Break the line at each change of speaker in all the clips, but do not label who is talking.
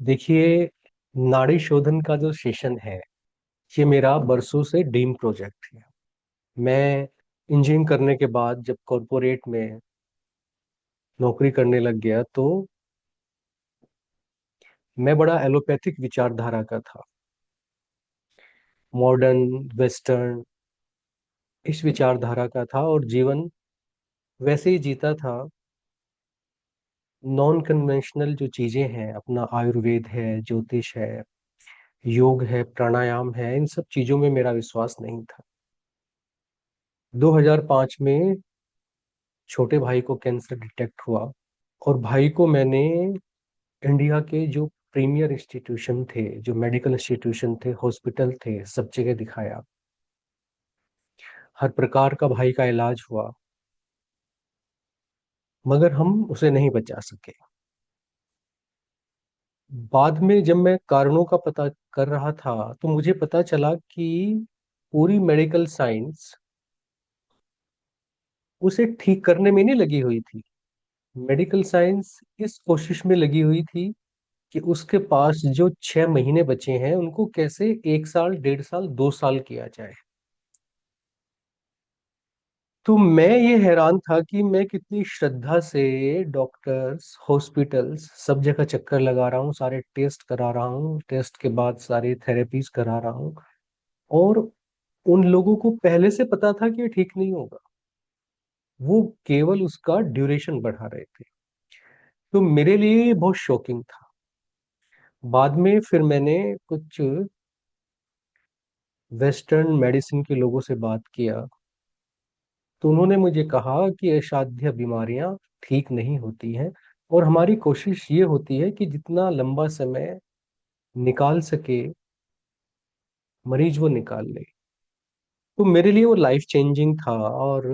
देखिए, नाड़ी शोधन का जो सेशन है, ये मेरा बरसों से ड्रीम प्रोजेक्ट है। मैं इंजीनियरिंग करने के बाद जब कॉरपोरेट में नौकरी करने लग गया तो मैं बड़ा एलोपैथिक विचारधारा का था। मॉडर्न वेस्टर्न इस विचारधारा का था और जीवन वैसे ही जीता था। नॉन कन्वेंशनल जो चीजें हैं, अपना आयुर्वेद है, ज्योतिष है, योग है, प्राणायाम है, इन सब चीजों में मेरा विश्वास नहीं था। 2005 में छोटे भाई को कैंसर डिटेक्ट हुआ और भाई को मैंने इंडिया के जो प्रीमियर इंस्टीट्यूशन थे, जो मेडिकल इंस्टीट्यूशन थे, हॉस्पिटल थे, सब जगह दिखाया। हर प्रकार का भाई का इलाज हुआ, मगर हम उसे नहीं बचा सके। बाद में जब मैं कारणों का पता कर रहा था तो मुझे पता चला कि पूरी मेडिकल साइंस उसे ठीक करने में नहीं लगी हुई थी। मेडिकल साइंस इस कोशिश में लगी हुई थी कि उसके पास जो 6 महीने बचे हैं उनको कैसे 1 साल, 1.5 साल, 2 साल किया जाए। तो मैं ये हैरान था कि मैं कितनी श्रद्धा से डॉक्टर्स, हॉस्पिटल्स, सब जगह चक्कर लगा रहा हूँ, सारे टेस्ट करा रहा हूँ, टेस्ट के बाद सारी थेरेपीज करा रहा हूँ, और उन लोगों को पहले से पता था कि ये ठीक नहीं होगा। वो केवल उसका ड्यूरेशन बढ़ा रहे थे। तो मेरे लिए ये बहुत शॉकिंग था। बाद में फिर मैंने कुछ वेस्टर्न मेडिसिन के लोगों से बात किया तो उन्होंने मुझे कहा कि असाध्य बीमारियां ठीक नहीं होती हैं, और हमारी कोशिश ये होती है कि जितना लंबा समय निकाल सके मरीज वो निकाल ले। तो मेरे लिए वो लाइफ चेंजिंग था। और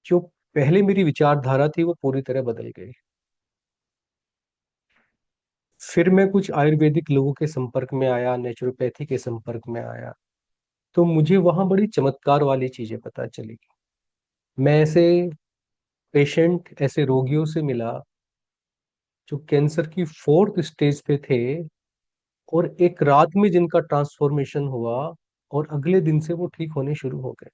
जो पहले मेरी विचारधारा थी वो पूरी तरह बदल गई। फिर मैं कुछ आयुर्वेदिक लोगों के संपर्क में आया, नेचुरोपैथी के संपर्क में आया, तो मुझे वहां बड़ी चमत्कार वाली चीजें पता चली। मैं ऐसे पेशेंट, ऐसे रोगियों से मिला जो कैंसर की 4th स्टेज पे थे, और एक रात में जिनका ट्रांसफॉर्मेशन हुआ और अगले दिन से वो ठीक होने शुरू हो गए।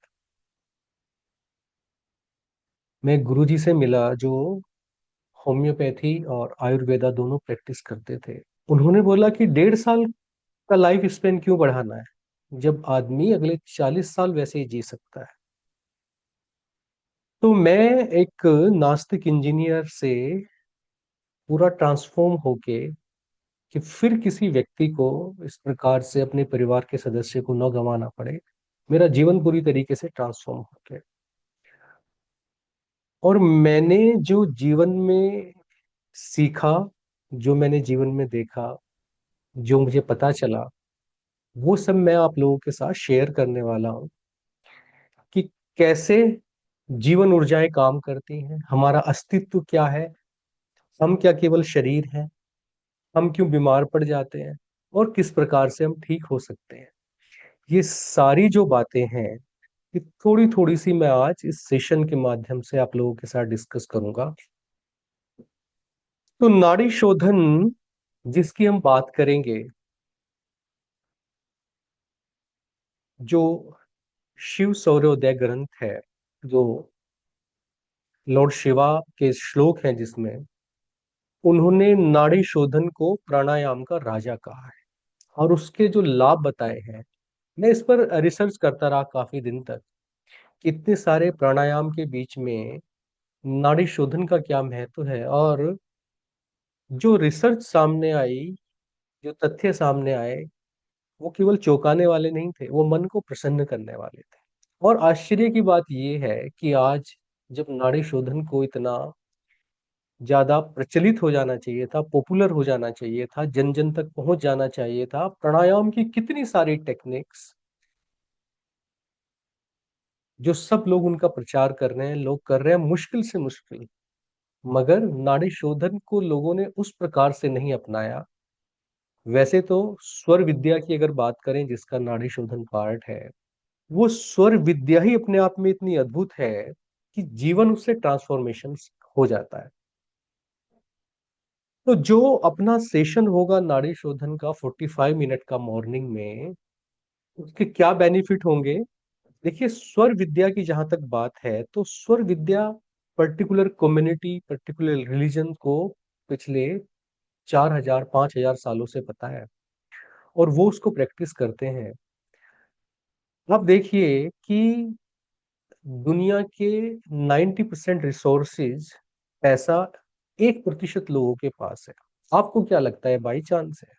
मैं गुरुजी से मिला जो होम्योपैथी और आयुर्वेदा दोनों प्रैक्टिस करते थे। उन्होंने बोला कि 1.5 साल का लाइफ स्पेन क्यों बढ़ाना है जब आदमी अगले 40 साल वैसे ही जी सकता है। तो मैं एक नास्तिक इंजीनियर से पूरा ट्रांसफॉर्म होके कि फिर किसी व्यक्ति को इस प्रकार से अपने परिवार के सदस्य को न गंवाना पड़े, मेरा जीवन पूरी तरीके से ट्रांसफॉर्म हो गया। और मैंने जो जीवन में सीखा, जो मैंने जीवन में देखा, जो मुझे पता चला, वो सब मैं आप लोगों के साथ शेयर करने वाला हूँ कि कैसे जीवन ऊर्जाएं काम करती हैं, हमारा अस्तित्व क्या है, हम क्या केवल शरीर हैं, हम क्यों बीमार पड़ जाते हैं, और किस प्रकार से हम ठीक हो सकते हैं। ये सारी जो बातें हैं, ये थोड़ी थोड़ी सी मैं आज इस सेशन के माध्यम से आप लोगों के साथ डिस्कस करूंगा। तो नाड़ी शोधन जिसकी हम बात करेंगे, जो शिव सौर्योदय ग्रंथ है, जो लॉर्ड शिवा के श्लोक हैं, जिसमें उन्होंने नाड़ी शोधन को प्राणायाम का राजा कहा है और उसके जो लाभ बताए हैं। मैं इस पर रिसर्च करता रहा काफी दिन तक, इतने सारे प्राणायाम के बीच में नाड़ी शोधन का क्या महत्व है। और जो रिसर्च सामने आई, जो तथ्य सामने आए, वो केवल चौंकाने वाले नहीं थे, वो मन को प्रसन्न करने वाले थे। और आश्चर्य की बात यह है कि आज जब नाड़ी शोधन को इतना ज्यादा प्रचलित हो जाना चाहिए था, पॉपुलर हो जाना चाहिए था, जन जन तक पहुंच जाना चाहिए था, प्राणायाम की कितनी सारी टेक्निक्स जो सब लोग उनका प्रचार कर रहे हैं, लोग कर रहे हैं मुश्किल से मुश्किल, मगर नाड़ी शोधन को लोगों ने उस प्रकार से नहीं अपनाया। वैसे तो स्वर विद्या की अगर बात करें, जिसका नाड़ी शोधन पार्ट है, वो स्वर विद्या ही अपने आप में इतनी अद्भुत है कि जीवन उससे ट्रांसफॉर्मेशन हो जाता है। तो जो अपना सेशन होगा नाड़ी शोधन का 45 मिनट का मॉर्निंग में, उसके क्या बेनिफिट होंगे? देखिए, स्वर विद्या की जहां तक बात है, तो स्वर विद्या पर्टिकुलर कम्युनिटी, पर्टिकुलर रिलीजन को पिछले 4,000 5,000 सालों से पता है, और वो उसको प्रैक्टिस करते हैं। अब देखिए कि दुनिया के 90% रिसोर्सेज, पैसा 1% लोगों के पास है। आपको क्या लगता है, बाई चांस है?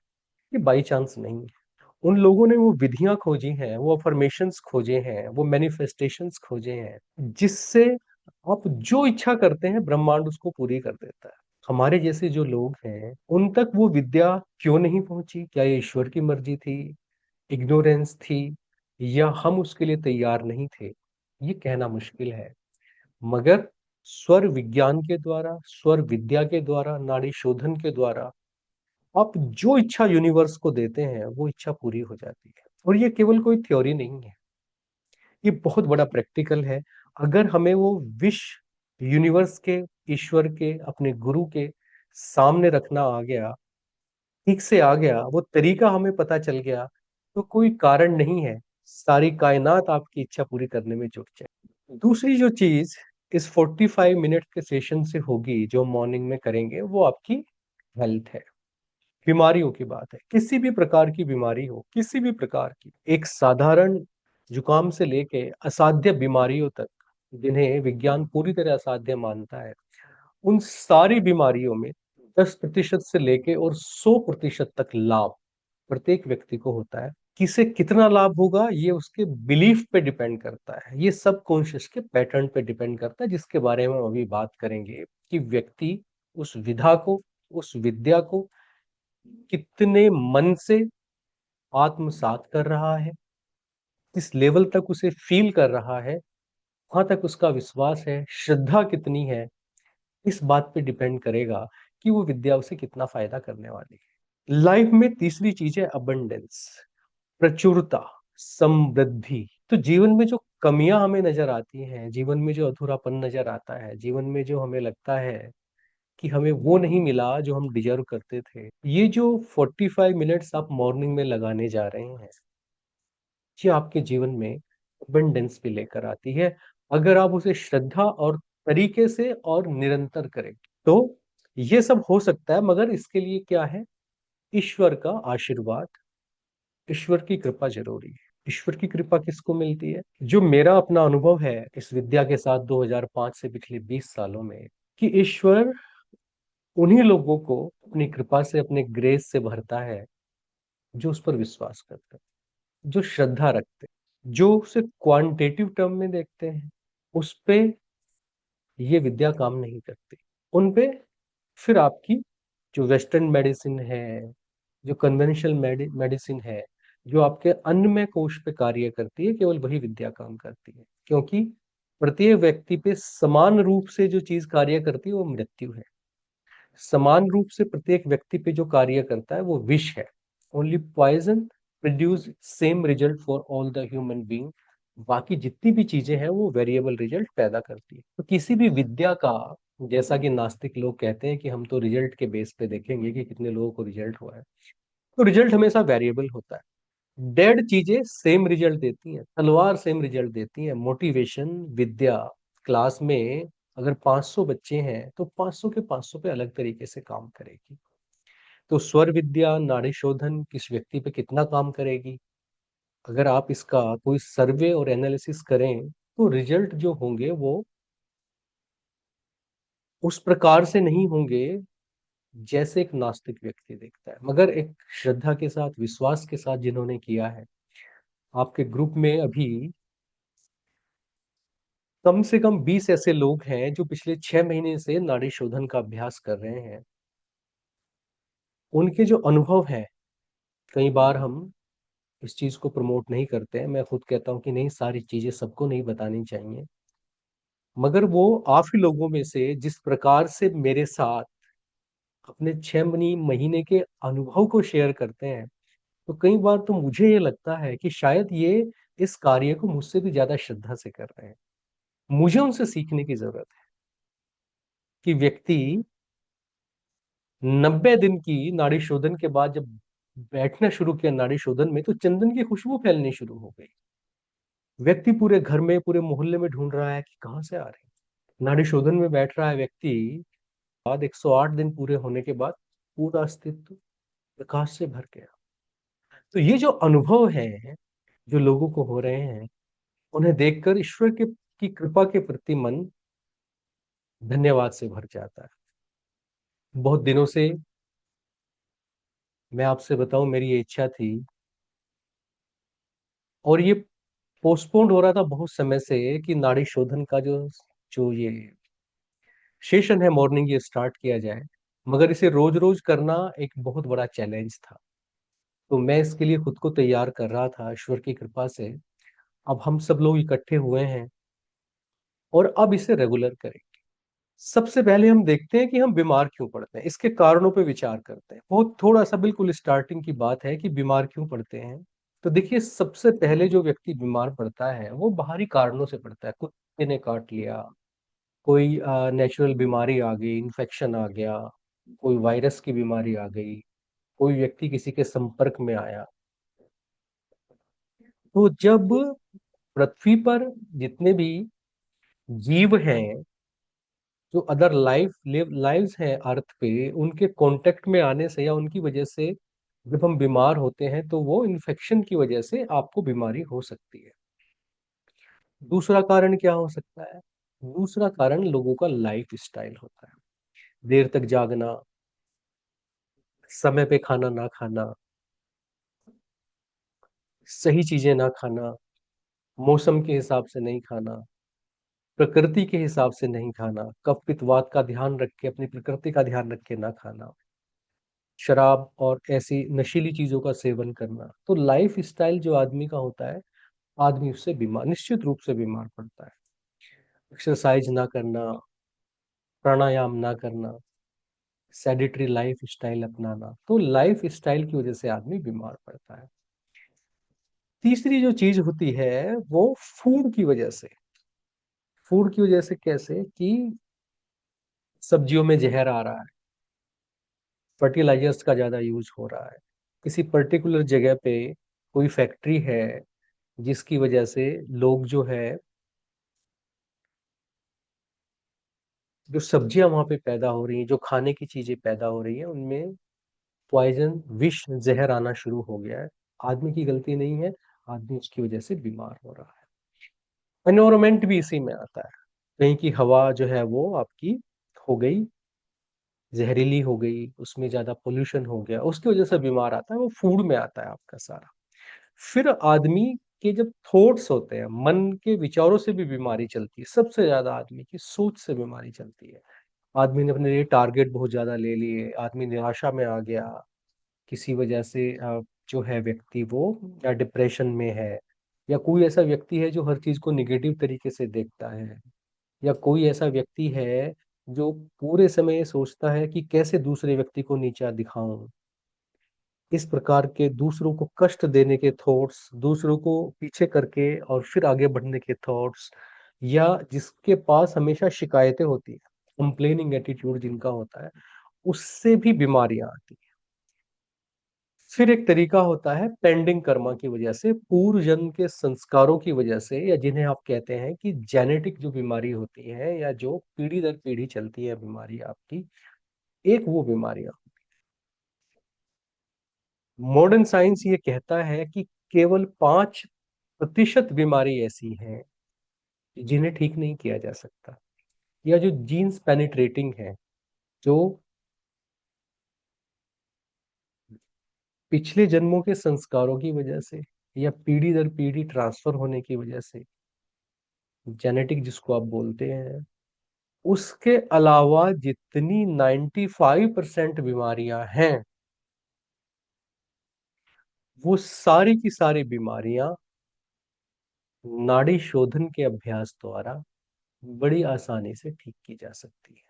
ये बाई चांस नहीं है। उन लोगों ने वो विधियां खोजी हैं, वो अफर्मेशंस खोजे हैं, वो मैनिफेस्टेशंस खोजे हैं, जिससे आप जो इच्छा करते हैं ब्रह्मांड उसको पूरी कर देता है। हमारे जैसे जो लोग हैं, उन तक वो विद्या क्यों नहीं पहुंची? क्या ये ईश्वर की मर्जी थी, इग्नोरेंस थी, या हम उसके लिए तैयार नहीं थे? ये कहना मुश्किल है। मगर स्वर विज्ञान के द्वारा, स्वर विद्या के द्वारा, नाड़ी शोधन के द्वारा आप जो इच्छा यूनिवर्स को देते हैं, वो इच्छा पूरी हो जाती है। और ये केवल कोई थ्योरी नहीं है, ये बहुत बड़ा प्रैक्टिकल है। अगर हमें वो विश यूनिवर्स के, ईश्वर के, अपने गुरु के सामने रखना आ गया, ठीक से आ गया, वो तरीका हमें पता चल गया, तो कोई कारण नहीं है सारी कायनात आपकी इच्छा पूरी करने में जुट जाए। दूसरी जो चीज इस 45 मिनट के सेशन से होगी, जो मॉर्निंग में करेंगे, वो आपकी हेल्थ है। बीमारियों की बात है, किसी भी प्रकार की बीमारी हो, किसी भी प्रकार की, एक साधारण जुकाम से लेके असाध्य बीमारियों तक, जिन्हें विज्ञान पूरी तरह असाध्य मानता है, उन सारी बीमारियों में 10% से लेके और 100% तक लाभ प्रत्येक व्यक्ति को होता है। किसे कितना लाभ होगा, ये उसके बिलीफ पे डिपेंड करता है, ये सब कॉन्शियस के पैटर्न पे डिपेंड करता है, जिसके बारे में हम अभी बात करेंगे कि व्यक्ति उस विधा को, उस विद्या को कितने मन से आत्मसात कर रहा है, किस लेवल तक उसे फील कर रहा है, वहां तक उसका विश्वास है, श्रद्धा कितनी है, इस बात पे डिपेंड करेगा कि वो विद्या उसे कितना फायदा करने वाली है। लाइफ में तीसरी चीज है अबंडेंस, प्रचुरता, समृद्धि। तो जीवन में जो कमियां हमें नजर आती हैं, जीवन में जो अधूरापन नजर आता है, जीवन में जो हमें लगता है कि हमें वो नहीं मिला जो हम डिजर्व करते थे, ये जो 45 मिनट्स आप मॉर्निंग में लगाने जा रहे हैं, ये आपके जीवन में अबंडेंस भी लेकर आती है, अगर आप उसे श्रद्धा और तरीके से और निरंतर करें। तो ये सब हो सकता है, मगर इसके लिए क्या है? ईश्वर का आशीर्वाद, ईश्वर की कृपा जरूरी है। ईश्वर की कृपा किसको मिलती है? जो मेरा अपना अनुभव है इस विद्या के साथ 2005 से पिछले 20 सालों में, कि ईश्वर उन्हीं लोगों को अपनी कृपा से, अपने ग्रेस से भरता है जो उस पर विश्वास करते हैं, जो श्रद्धा रखते हैं, जो उसे क्वांटिटेटिव टर्म में देखते हैं। उस पे ये विद्या काम नहीं करती। उन पे फिर आपकी जो वेस्टर्न मेडिसिन है, जो कन्वेंशनल मेडिसिन है, जो आपके अन्नमय कोश पे कार्य करती है, केवल वही विद्या काम करती है। क्योंकि प्रत्येक व्यक्ति पे समान रूप से जो चीज कार्य करती है वो मृत्यु है। समान रूप से प्रत्येक व्यक्ति पे जो कार्य करता है वो विष है। Only poison produce same result for all the human being. बाकी जितनी भी चीजें हैं वो वेरिएबल रिजल्ट पैदा करती है। तो किसी भी विद्या का, जैसा कि नास्तिक लोग कहते हैं कि हम तो रिजल्ट के बेस पे देखेंगे कि कितने लोगों को रिजल्ट हुआ है, तो रिजल्ट हमेशा वेरिएबल होता है। डेड चीजें सेम रिजल्ट देती हैं, तलवार सेम रिजल्ट देती है। मोटिवेशन विद्या, क्लास में अगर 500 बच्चे हैं तो 500 के 500 पे अलग तरीके से काम करेगी। तो स्वर विद्या, नाड़ी शोधन किस व्यक्ति पे कितना काम करेगी, अगर आप इसका कोई सर्वे और एनालिसिस करें, तो रिजल्ट जो होंगे वो उस प्रकार से नहीं होंगे जैसे एक नास्तिक व्यक्ति देखता है। मगर एक श्रद्धा के साथ, विश्वास के साथ जिन्होंने किया है, आपके ग्रुप में अभी कम से कम 20 ऐसे लोग हैं जो पिछले 6 महीने से नाड़ी शोधन का अभ्यास कर रहे हैं। उनके जो अनुभव हैं, कई बार हम इस चीज को प्रमोट नहीं करते हैं, मैं खुद कहता हूँ कि नहीं, सारी चीजें सबको नहीं बतानी चाहिए, मगर वो आप ही लोगों में से जिस प्रकार से मेरे साथ अपने 6 महीने के अनुभव को शेयर करते हैं, तो कई बार तो मुझे ये लगता है कि शायद ये इस कार्य को मुझसे भी ज्यादा श्रद्धा से कर रहे हैं। मुझे उनसे सीखने की जरूरत है कि व्यक्ति 90 दिन की नाड़ी शोधन के बाद जब बैठना शुरू किया नाड़ी शोधन में, तो चंदन की खुशबू फैलनी शुरू हो गई। व्यक्ति पूरे घर में, पूरे मोहल्ले में ढूंढ रहा है कि कहाँ से आ रही है। नाड़ी शोधन में बैठ रहा है व्यक्ति, बाद 108 दिन पूरे होने के बाद पूरा अस्तित्व प्रकाश से भर गया। तो ये जो अनुभव है, जो लोगों को हो रहे हैं, उन्हें देखकर ईश्वर के की कृपा के प्रति मन धन्यवाद से भर जाता है। बहुत दिनों से मैं आपसे बताऊं, मेरी ये इच्छा थी, और ये पोस्टपोन्ड हो रहा था बहुत समय से, कि नाड़ी शोधन का जो जो ये सेशन है मॉर्निंग, ये स्टार्ट किया जाए। मगर इसे रोज रोज करना एक बहुत बड़ा चैलेंज था। तो मैं इसके लिए खुद को तैयार कर रहा था, ईश्वर की कृपा से अब हम सब लोग इकट्ठे हुए हैं और अब इसे रेगुलर करें। सबसे पहले हम देखते हैं कि हम बीमार क्यों पड़ते हैं, इसके कारणों पे विचार करते हैं। बहुत थोड़ा सा बिल्कुल स्टार्टिंग की बात है कि बीमार क्यों पड़ते हैं। तो देखिए, सबसे पहले जो व्यक्ति बीमार पड़ता है वो बाहरी कारणों से पड़ता है। कुत्ते ने काट लिया, कोई नेचुरल बीमारी आ गई, इन्फेक्शन आ गया, कोई वायरस की बीमारी आ गई, कोई व्यक्ति किसी के संपर्क में आया। तो जब पृथ्वी पर जितने भी जीव हैं, जो अदर लाइव्स हैं अर्थ पे, उनके कांटेक्ट में आने से या उनकी वजह से जब हम बीमार होते हैं, तो वो इन्फेक्शन की वजह से आपको बीमारी हो सकती है। दूसरा कारण क्या हो सकता है? दूसरा कारण लोगों का लाइफ स्टाइल होता है। देर तक जागना, समय पे खाना ना खाना, सही चीजें ना खाना, मौसम के हिसाब से नहीं खाना, प्रकृति के हिसाब से नहीं खाना, कफ पित्त वात का ध्यान रख के, अपनी प्रकृति का ध्यान रख के ना खाना, शराब और ऐसी नशीली चीजों का सेवन करना। तो लाइफ स्टाइल जो आदमी का होता है, आदमी उससे बीमार, निश्चित रूप से बीमार पड़ता है। एक्सरसाइज ना करना, प्राणायाम ना करना, सेडेटरी लाइफ स्टाइल अपनाना, तो लाइफ स्टाइल की वजह से आदमी बीमार पड़ता है। तीसरी जो चीज होती है वो फूड की वजह से। फूड की वजह से कैसे? कि सब्जियों में जहर आ रहा है, फर्टिलाइजर्स का ज्यादा यूज हो रहा है, किसी पर्टिकुलर जगह पे कोई फैक्ट्री है जिसकी वजह से लोग जो है, जो सब्जियां वहां पे पैदा हो रही हैं, जो खाने की चीजें पैदा हो रही हैं, उनमें पॉइजन, विष, जहर आना शुरू हो गया है। आदमी की गलती नहीं है, आदमी उसकी वजह से बीमार हो रहा है। एनवायरमेंट भी इसी में आता है। कहीं की हवा जो है वो आपकी हो गई, जहरीली हो गई, उसमें ज्यादा पोल्यूशन हो गया, उसकी वजह से बीमार आता है, वो फूड में आता है आपका सारा। फिर आदमी के जब थॉट्स होते हैं, मन के विचारों से भी बीमारी चलती है। सबसे ज्यादा आदमी की सोच से बीमारी चलती है। आदमी ने अपने लिए टारगेट बहुत ज्यादा ले लिए, आदमी निराशा में आ गया, किसी वजह से जो है व्यक्ति वो या डिप्रेशन में है, या कोई ऐसा व्यक्ति है जो हर चीज को निगेटिव तरीके से देखता है, या कोई ऐसा व्यक्ति है जो पूरे समय ये सोचता है कि कैसे दूसरे व्यक्ति को नीचा दिखाऊं। इस प्रकार के दूसरों को कष्ट देने के थॉट्स, दूसरों को पीछे करके और फिर आगे बढ़ने के थॉट्स, या जिसके पास हमेशा शिकायतें होती है, कंप्लेनिंग एटीट्यूड जिनका होता है, उससे भी बीमारियां आती हैं। फिर एक तरीका होता है पेंडिंग कर्मा की वजह से, पूर्व जन्म के संस्कारों की वजह से, या जिन्हें आप कहते हैं कि जेनेटिक जो बीमारी होती है, या जो पीढ़ी दर पीढ़ी चलती है बीमारी आपकी, एक वो बीमारियां। मॉडर्न साइंस ये कहता है कि केवल 5% बीमारी ऐसी हैं जिन्हें ठीक नहीं किया जा सकता, या जो जीन्स पेनिट्रेटिंग है, जो पिछले जन्मों के संस्कारों की वजह से या पीढ़ी दर पीढ़ी ट्रांसफर होने की वजह से, जेनेटिक जिसको आप बोलते हैं, उसके अलावा जितनी 95% बीमारियां हैं, वो सारी की सारी बीमारियां नाड़ी शोधन के अभ्यास द्वारा बड़ी आसानी से ठीक की जा सकती है।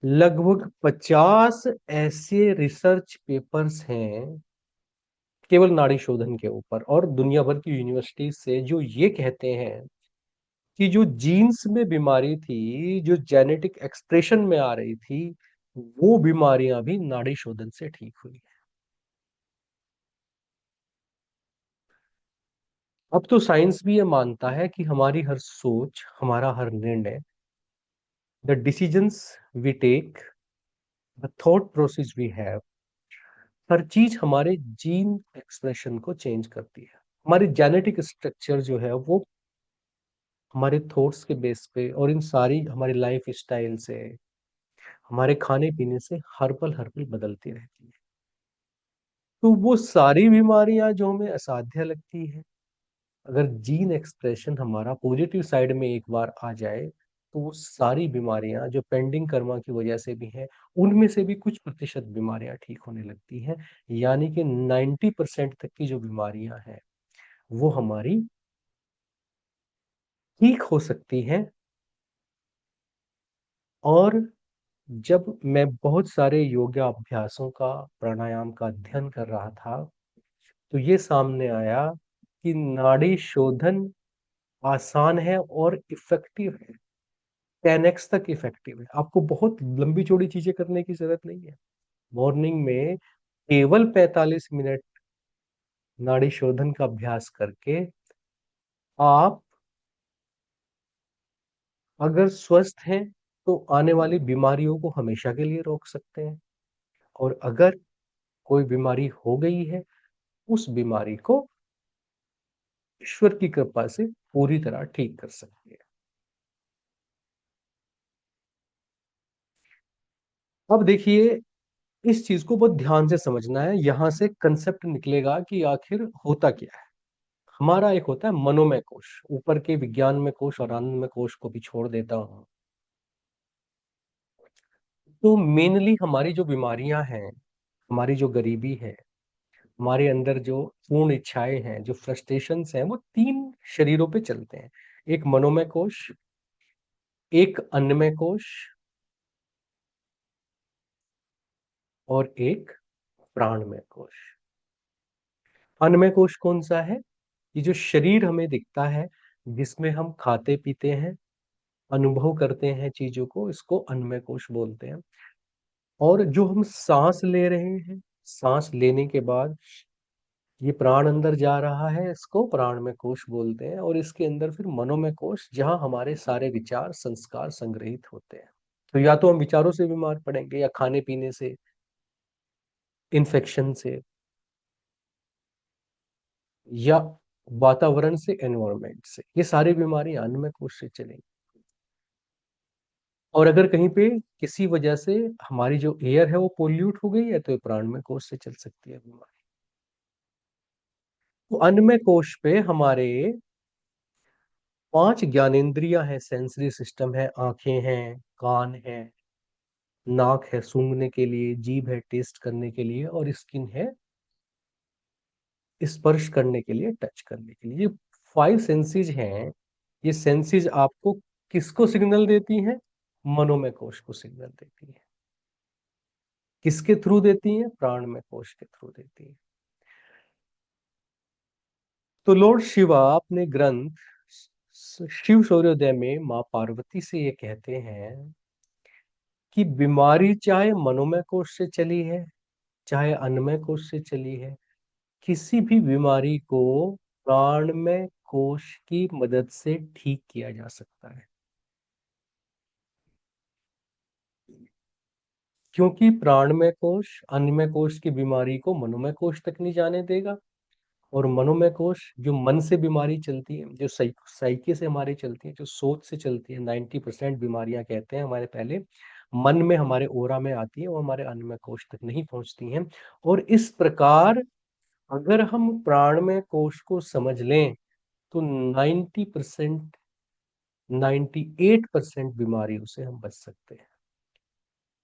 लगभग 50 ऐसे रिसर्च पेपर्स हैं केवल नाड़ी शोधन के ऊपर, और दुनिया भर की यूनिवर्सिटी से, जो ये कहते हैं कि जो जीन्स में बीमारी थी, जो जेनेटिक एक्सप्रेशन में आ रही थी, वो बीमारियां भी नाड़ी शोधन से ठीक हुई। अब तो साइंस भी ये मानता है कि हमारी हर सोच, हमारा हर निर्णय, the decisions we take, the thought process we have, हर चीज हमारे जीन एक्सप्रेशन को चेंज करती है। हमारी जेनेटिक स्ट्रक्चर जो है वो हमारे थॉट्स के बेस पे और इन सारी हमारी लाइफ स्टाइल से, हमारे खाने पीने से हर पल बदलती रहती है। तो वो सारी बीमारियां जो हमें असाध्य लगती है, अगर जीन एक्सप्रेशन हमारा पॉजिटिव साइड में एक बार आ जाए, तो वो सारी बीमारियां जो पेंडिंग कर्मा की वजह से भी हैं, उनमें से भी कुछ प्रतिशत बीमारियां ठीक होने लगती हैं। यानी कि 90% तक की जो बीमारियां हैं वो हमारी ठीक हो सकती हैं। और जब मैं बहुत सारे योगा अभ्यासों का, प्राणायाम का अध्ययन कर रहा था, तो ये सामने आया कि नाड़ी शोधन आसान है और इफेक्टिव है। 10x तक इफेक्टिव है। आपको बहुत लंबी चौड़ी चीजें करने की जरूरत नहीं है। मॉर्निंग में केवल 45 मिनट नाड़ी शोधन का अभ्यास करके आप अगर स्वस्थ हैं तो आने वाली बीमारियों को हमेशा के लिए रोक सकते हैं। और अगर कोई बीमारी हो गई है, उस बीमारी को ईश्वर की कृपा से पूरी तरह ठीक कर सकते हैं। अब देखिए, इस चीज को बहुत ध्यान से समझना है। यहां से कंसेप्ट निकलेगा कि आखिर होता क्या है। हमारा एक होता है मनोमय कोश, ऊपर के विज्ञान में कोश और आनंदमय कोश को भी छोड़ देता हूं। तो मेनली हमारी जो बीमारियां हैं, हमारी जो गरीबी है, हमारे अंदर जो पूर्ण इच्छाएं हैं, जो फ्रस्ट्रेशंस हैं, वो 3 शरीरों पे चलते हैं। एक मनोमय कोश, एक अन्नमय कोश और एक प्राणमय कोश। अन्नमय कोश कौन सा है? ये जो शरीर हमें दिखता है, जिसमें हम खाते पीते हैं, अनुभव करते हैं चीजों को, इसको अन्नमय कोश बोलते हैं। और जो हम सांस ले रहे हैं, सांस लेने के बाद ये प्राण अंदर जा रहा है, इसको प्राणमय कोश बोलते हैं। और इसके अंदर फिर मनोमय कोश, जहां हमारे सारे विचार संस्कार संग्रहित होते हैं। तो या तो हम विचारों से बीमार पड़ेंगे, या खाने पीने से, इन्फेक्शन से, या वातावरण से, एनवायरमेंट से। ये सारी बीमारी अन्नमय कोश से चलेंगी। और अगर कहीं पे किसी वजह से हमारी जो एयर है वो पोल्यूट हो गई है, तो ये प्राणमय कोश से चल सकती है बीमारी। तो अन्नमय कोश पे हमारे 5 ज्ञानेंद्रियां हैं, सेंसरी सिस्टम है। आंखें हैं, कान है, नाक है सूंघने के लिए, जीभ है टेस्ट करने के लिए, और स्किन है स्पर्श करने के लिए, टच करने के लिए। ये 5 सेंसेस हैं। ये सेंसेस आपको किसको सिग्नल देती हैं? मनोमय कोश को सिग्नल देती है। किसके थ्रू देती हैं? प्राणमय कोश के थ्रू देती है। तो लॉर्ड शिवा अपने ग्रंथ शिव सूर्योदय में माँ पार्वती से ये कहते हैं कि बीमारी चाहे मनोमय कोश से चली है, चाहे अन्नमय कोश से चली है, किसी भी बीमारी को प्राणमय कोश की मदद से ठीक किया जा सकता है। क्योंकि प्राणमय कोश अन्नमय कोश की बीमारी को मनोमय कोश तक नहीं जाने देगा। और मनोमय कोश जो मन से बीमारी चलती है, जो साइकी से हमारी चलती है, जो सोच से चलती है, 90% बीमारियां कहते हैं हमारे पहले मन में, हमारे ओरा में आती है, वो हमारे अन्नमय कोश तक नहीं पहुंचती हैं। और इस प्रकार अगर हम प्राणमय कोश को समझ लें, तो 90%, 98% बीमारियों से हम बच सकते हैं।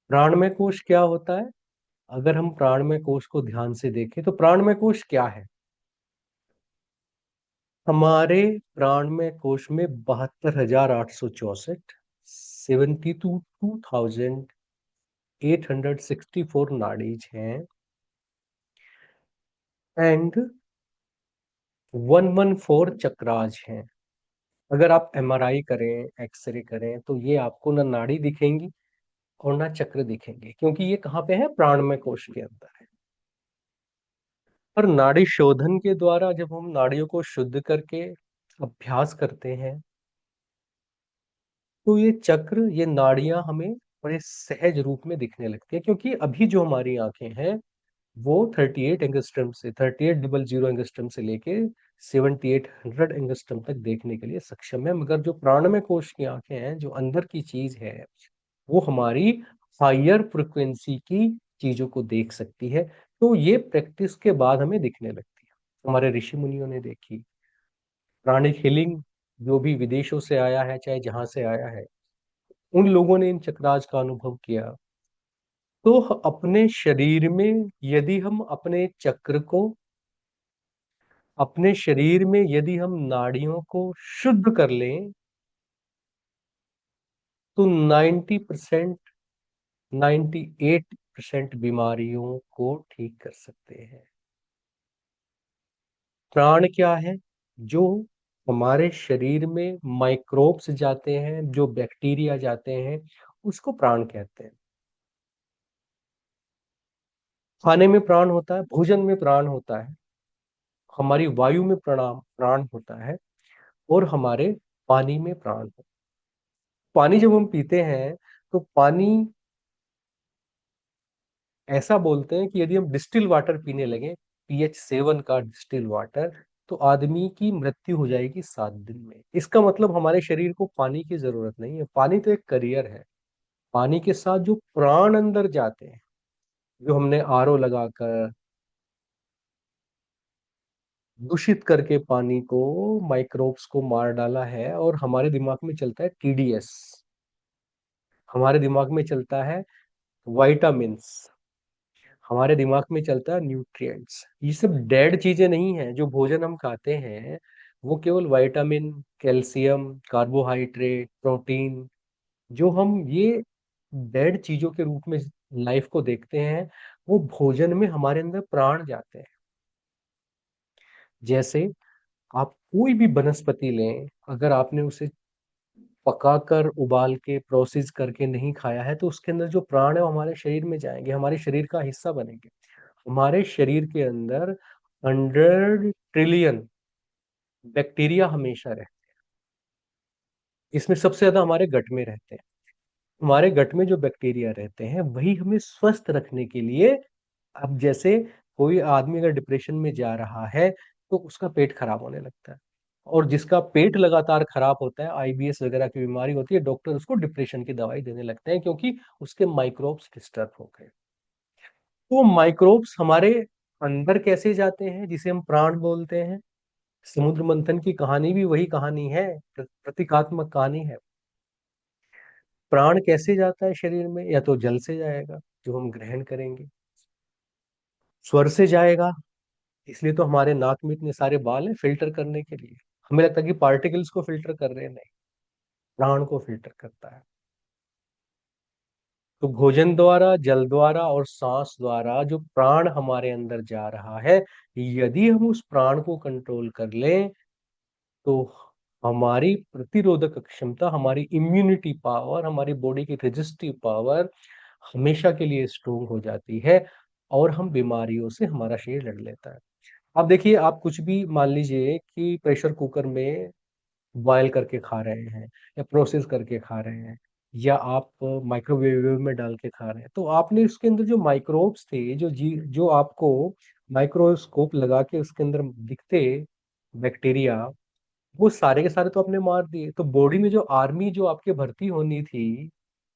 प्राणमय कोश क्या होता है? अगर हम प्राणमय कोश को ध्यान से देखें, तो प्राणमय कोश क्या है? हमारे प्राणमय कोश में 72,864, 72,864 नाड़ीज हैं। एंड 114 चक्राज हैं। अगर आप एमआरआई करें, एक्सरे करें, तो ये आपको ना नाड़ी दिखेंगी और ना चक्र दिखेंगे, क्योंकि ये कहाँ पे है, प्राणमय कोश के अंदर है। पर नाड़ी शोधन के द्वारा जब हम नाड़ियों को शुद्ध करके अभ्यास करते हैं, तो ये चक्र, ये नाड़ियां हमें बड़े सहज रूप में दिखने लगती है, क्योंकि अभी जो हमारी आंखें हैं वो 38 एंगस्ट्रम से लेके 7800 एंगस्ट्रम तक देखने के लिए सक्षम है। मगर जो प्राणमय कोश की आंखें हैं, जो अंदर की चीज है, वो हमारी हायर फ्रिक्वेंसी की चीजों को देख सकती है। तो ये प्रैक्टिस के बाद हमें दिखने लगती है। हमारे ऋषि मुनियों ने देखी, प्राणिक हीलिंग जो भी विदेशों से आया है, चाहे जहां से आया है, उन लोगों ने इन चक्राज का अनुभव किया। तो अपने शरीर में यदि हम अपने चक्र को, अपने शरीर में यदि हम नाड़ियों को शुद्ध कर लें, तो 90%, 98% बीमारियों को ठीक कर सकते हैं। प्राण क्या है? जो हमारे शरीर में माइक्रोब्स जाते हैं, जो बैक्टीरिया जाते हैं, उसको प्राण कहते हैं। खाने में प्राण होता है, भोजन में प्राण होता है, हमारी वायु में प्राण प्राण होता है, और हमारे पानी में प्राण होता है। पानी जब हम पीते हैं, तो पानी, ऐसा बोलते हैं कि यदि हम डिस्टिल वाटर पीने लगे, pH 7 का डिस्टिल वाटर, तो आदमी की मृत्यु हो जाएगी 7 दिन में। इसका मतलब हमारे शरीर को पानी की जरूरत नहीं है। पानी तो एक करियर है। पानी के साथ जो प्राण अंदर जाते हैं, जो हमने आरओ लगाकर दूषित करके पानी को, माइक्रोब्स को मार डाला है, और हमारे दिमाग में चलता है टीडीएस, हमारे दिमाग में चलता है वाइटामिन्स, हमारे दिमाग में चलता है न्यूट्रिएंट्स। ये सब डेड चीजें नहीं हैं। जो भोजन हम खाते हैं, वो केवल विटामिन, कैल्शियम, कार्बोहाइड्रेट, प्रोटीन, जो हम ये डेड चीजों के रूप में लाइफ को देखते हैं, वो भोजन में हमारे अंदर प्राण जाते हैं। जैसे आप कोई भी वनस्पति लें, अगर आपने उसे पकाकर, उबाल के, प्रोसेस करके नहीं खाया है, तो उसके अंदर जो प्राण है वो हमारे शरीर में जाएंगे, हमारे शरीर का हिस्सा बनेंगे। हमारे शरीर के अंदर 100 ट्रिलियन बैक्टीरिया हमेशा रहते हैं। इसमें सबसे ज्यादा हमारे गट में रहते हैं। हमारे गट में जो बैक्टीरिया रहते हैं, वही हमें स्वस्थ रखने के लिए, अब जैसे कोई आदमी अगर डिप्रेशन में जा रहा है, तो उसका पेट खराब होने लगता है, और जिसका पेट लगातार खराब होता है, आईबीएस वगैरह की बीमारी होती है, डॉक्टर उसको डिप्रेशन की दवाई देने लगते हैं, क्योंकि उसके माइक्रोब्स डिस्टर्ब हो गए। तो माइक्रोब्स हमारे अंदर कैसे जाते हैं, जिसे हम प्राण बोलते हैं? समुद्र मंथन की कहानी भी वही कहानी है, प्रतीकात्मक कहानी है। प्राण कैसे जाता है शरीर में? या तो जल से जाएगा, जो हम ग्रहण करेंगे, स्वर से जाएगा, इसलिए तो हमारे नाक में इतने सारे बाल हैं, फिल्टर करने के लिए। हमें लगता है कि पार्टिकल्स को फिल्टर कर रहे हैं, नहीं, प्राण को फिल्टर करता है। तो भोजन द्वारा, जल द्वारा और सांस द्वारा जो प्राण हमारे अंदर जा रहा है, यदि हम उस प्राण को कंट्रोल कर लें, तो हमारी प्रतिरोधक क्षमता, हमारी इम्यूनिटी पावर, हमारी बॉडी की रेजिस्टिव पावर हमेशा के लिए स्ट्रोंग हो जाती है, और हम बीमारियों से, हमारा शरीर लड़ लेता है। अब देखिए, आप कुछ भी मान लीजिए कि प्रेशर कुकर में बॉयल करके खा रहे हैं, या प्रोसेस करके खा रहे हैं, या आप माइक्रोवेव में डाल के खा रहे हैं, तो आपने उसके अंदर जो माइक्रोब्स थे, जो आपको माइक्रोस्कोप लगा के उसके अंदर दिखते बैक्टीरिया, वो सारे के सारे तो आपने मार दिए। तो बॉडी में जो आर्मी जो आपके भर्ती होनी थी,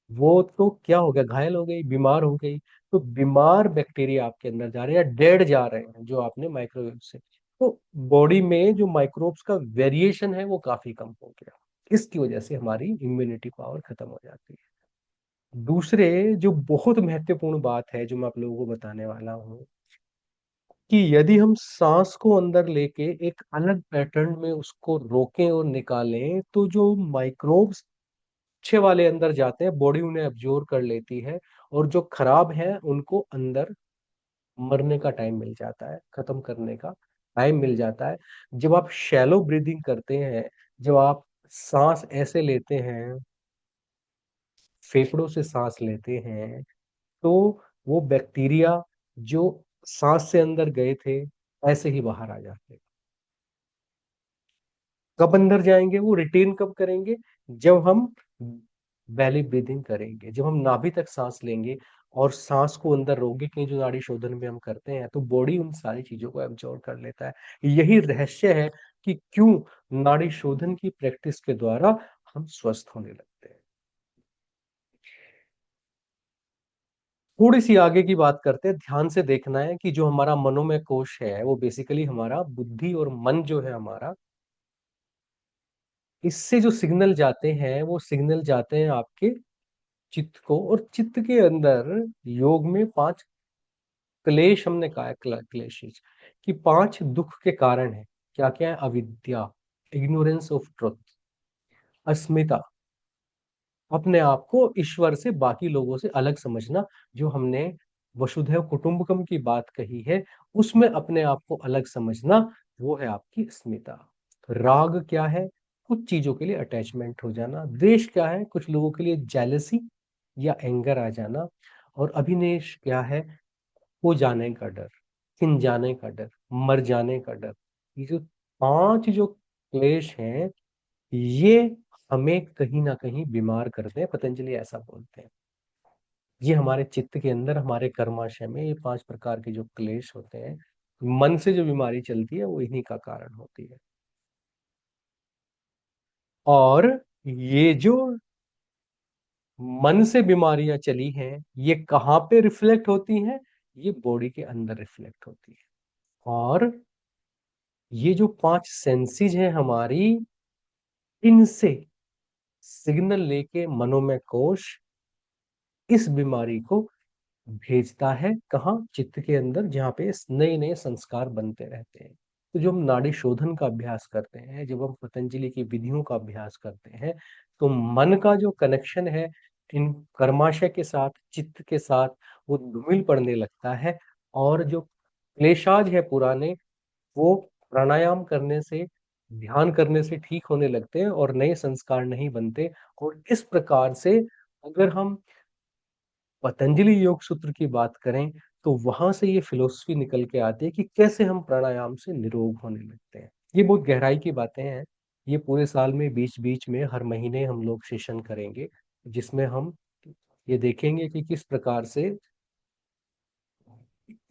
वो तो क्या हो गया, घायल हो गई, बीमार हो गई। तो बीमार बैक्टीरिया आपके अंदर जा रहे हैं, या डेड जा रहे हैं, जो आपने माइक्रोवेव से। तो बॉडी में जो माइक्रोब्स का वेरिएशन है, वो काफी कम हो गया। इसकी वजह से हमारी इम्यूनिटी पावर खत्म हो जाती है। दूसरे, जो बहुत महत्वपूर्ण बात है, जो मैं आप लोगों को बताने वाला हूँ, कि यदि हम सांस को अंदर लेके एक अलग पैटर्न में उसको रोकें और निकालें, तो जो माइक्रोब्स अच्छे वाले अंदर जाते हैं, बॉडी उन्हें एब्जॉर्ब कर लेती है, और जो खराब है उनको अंदर मरने का टाइम मिल जाता है, खत्म करने का टाइम मिल जाता है। जब आप शैलो ब्रीदिंग करते हैं, जब आप सांस ऐसे लेते हैं, फेफड़ों से सांस लेते हैं, तो वो बैक्टीरिया जो सांस से अंदर गए थे ऐसे ही बाहर आ जाते हैं। कब अंदर जाएंगे, वो रिटेन कब करेंगे, जब हम बैली ब्रीदिंग करेंगे, जब हम नाभि तक सांस लेंगे और सांस को अंदर रोके कहीं, जो नाड़ी शोधन में हम करते हैं, तो बॉडी उन सारी चीजों को एब्जॉर्ब कर लेता है। यही रहस्य है कि क्यों नाड़ी शोधन की प्रैक्टिस के द्वारा हम स्वस्थ होने लगते हैं। थोड़ी सी आगे की बात करते हैं, ध्यान से देखना है कि जो हमारा मनोमय कोश है वो बेसिकली हमारा बुद्धि और मन जो है हमारा, इससे जो सिग्नल जाते हैं वो सिग्नल जाते हैं आपके चित्त को, और चित्त के अंदर योग में पांच क्लेश हमने कहा है, क्लेशेस कि पांच दुख के कारण है। क्या क्या है? अविद्या, इग्नोरेंस ऑफ ट्रुथ, अस्मिता, अपने आप को ईश्वर से बाकी लोगों से अलग समझना, जो हमने वसुधैव कुटुंबकम की बात कही है, उसमें अपने आप को अलग समझना, वो है आपकी अस्मिता। राग क्या है? कुछ चीजों के लिए अटैचमेंट हो जाना। द्वेष क्या है? कुछ लोगों के लिए जेलसी या एंगर आ जाना। और अभिनिवेश क्या है? खो जाने का डर, छिन जाने का डर, मर जाने का डर। ये जो पांच जो क्लेश हैं, ये हमें कहीं ना कहीं बीमार करते हैं, पतंजलि ऐसा बोलते हैं। ये हमारे चित्त के अंदर, हमारे कर्माशय में ये पांच प्रकार के जो क्लेश होते हैं, मन से जो बीमारी चलती है वो इन्हीं का कारण होती है। और ये जो मन से बीमारियां चली हैं, ये कहाँ पे रिफ्लेक्ट होती हैं? ये बॉडी के अंदर रिफ्लेक्ट होती है। और ये जो पांच सेंसेस हैं हमारी, इनसे सिग्नल लेके मनोमय कोश इस बीमारी को भेजता है, कहाँ? चित्त के अंदर, जहाँ पे नए नए संस्कार बनते रहते हैं। तो जब हम नाड़ी शोधन का अभ्यास करते हैं, जब हम पतंजलि की विधियों का अभ्यास करते हैं, तो मन का जो कनेक्शन है इन कर्माशय के साथ, चित्त के साथ, वो धूमिल पड़ने लगता है। और जो क्लेशाज है पुराने, वो प्राणायाम करने से, ध्यान करने से ठीक होने लगते हैं और नए संस्कार नहीं बनते। और इस प्रकार से अगर हम पतंजलि योग सूत्र की बात करें, तो वहां से ये फिलोसफी निकल के आती है कि कैसे हम प्राणायाम से निरोग होने लगते हैं। ये बहुत गहराई की बातें हैं। ये पूरे साल में बीच बीच में हर महीने हम लोग सेशन करेंगे, जिसमें हम ये देखेंगे कि किस प्रकार से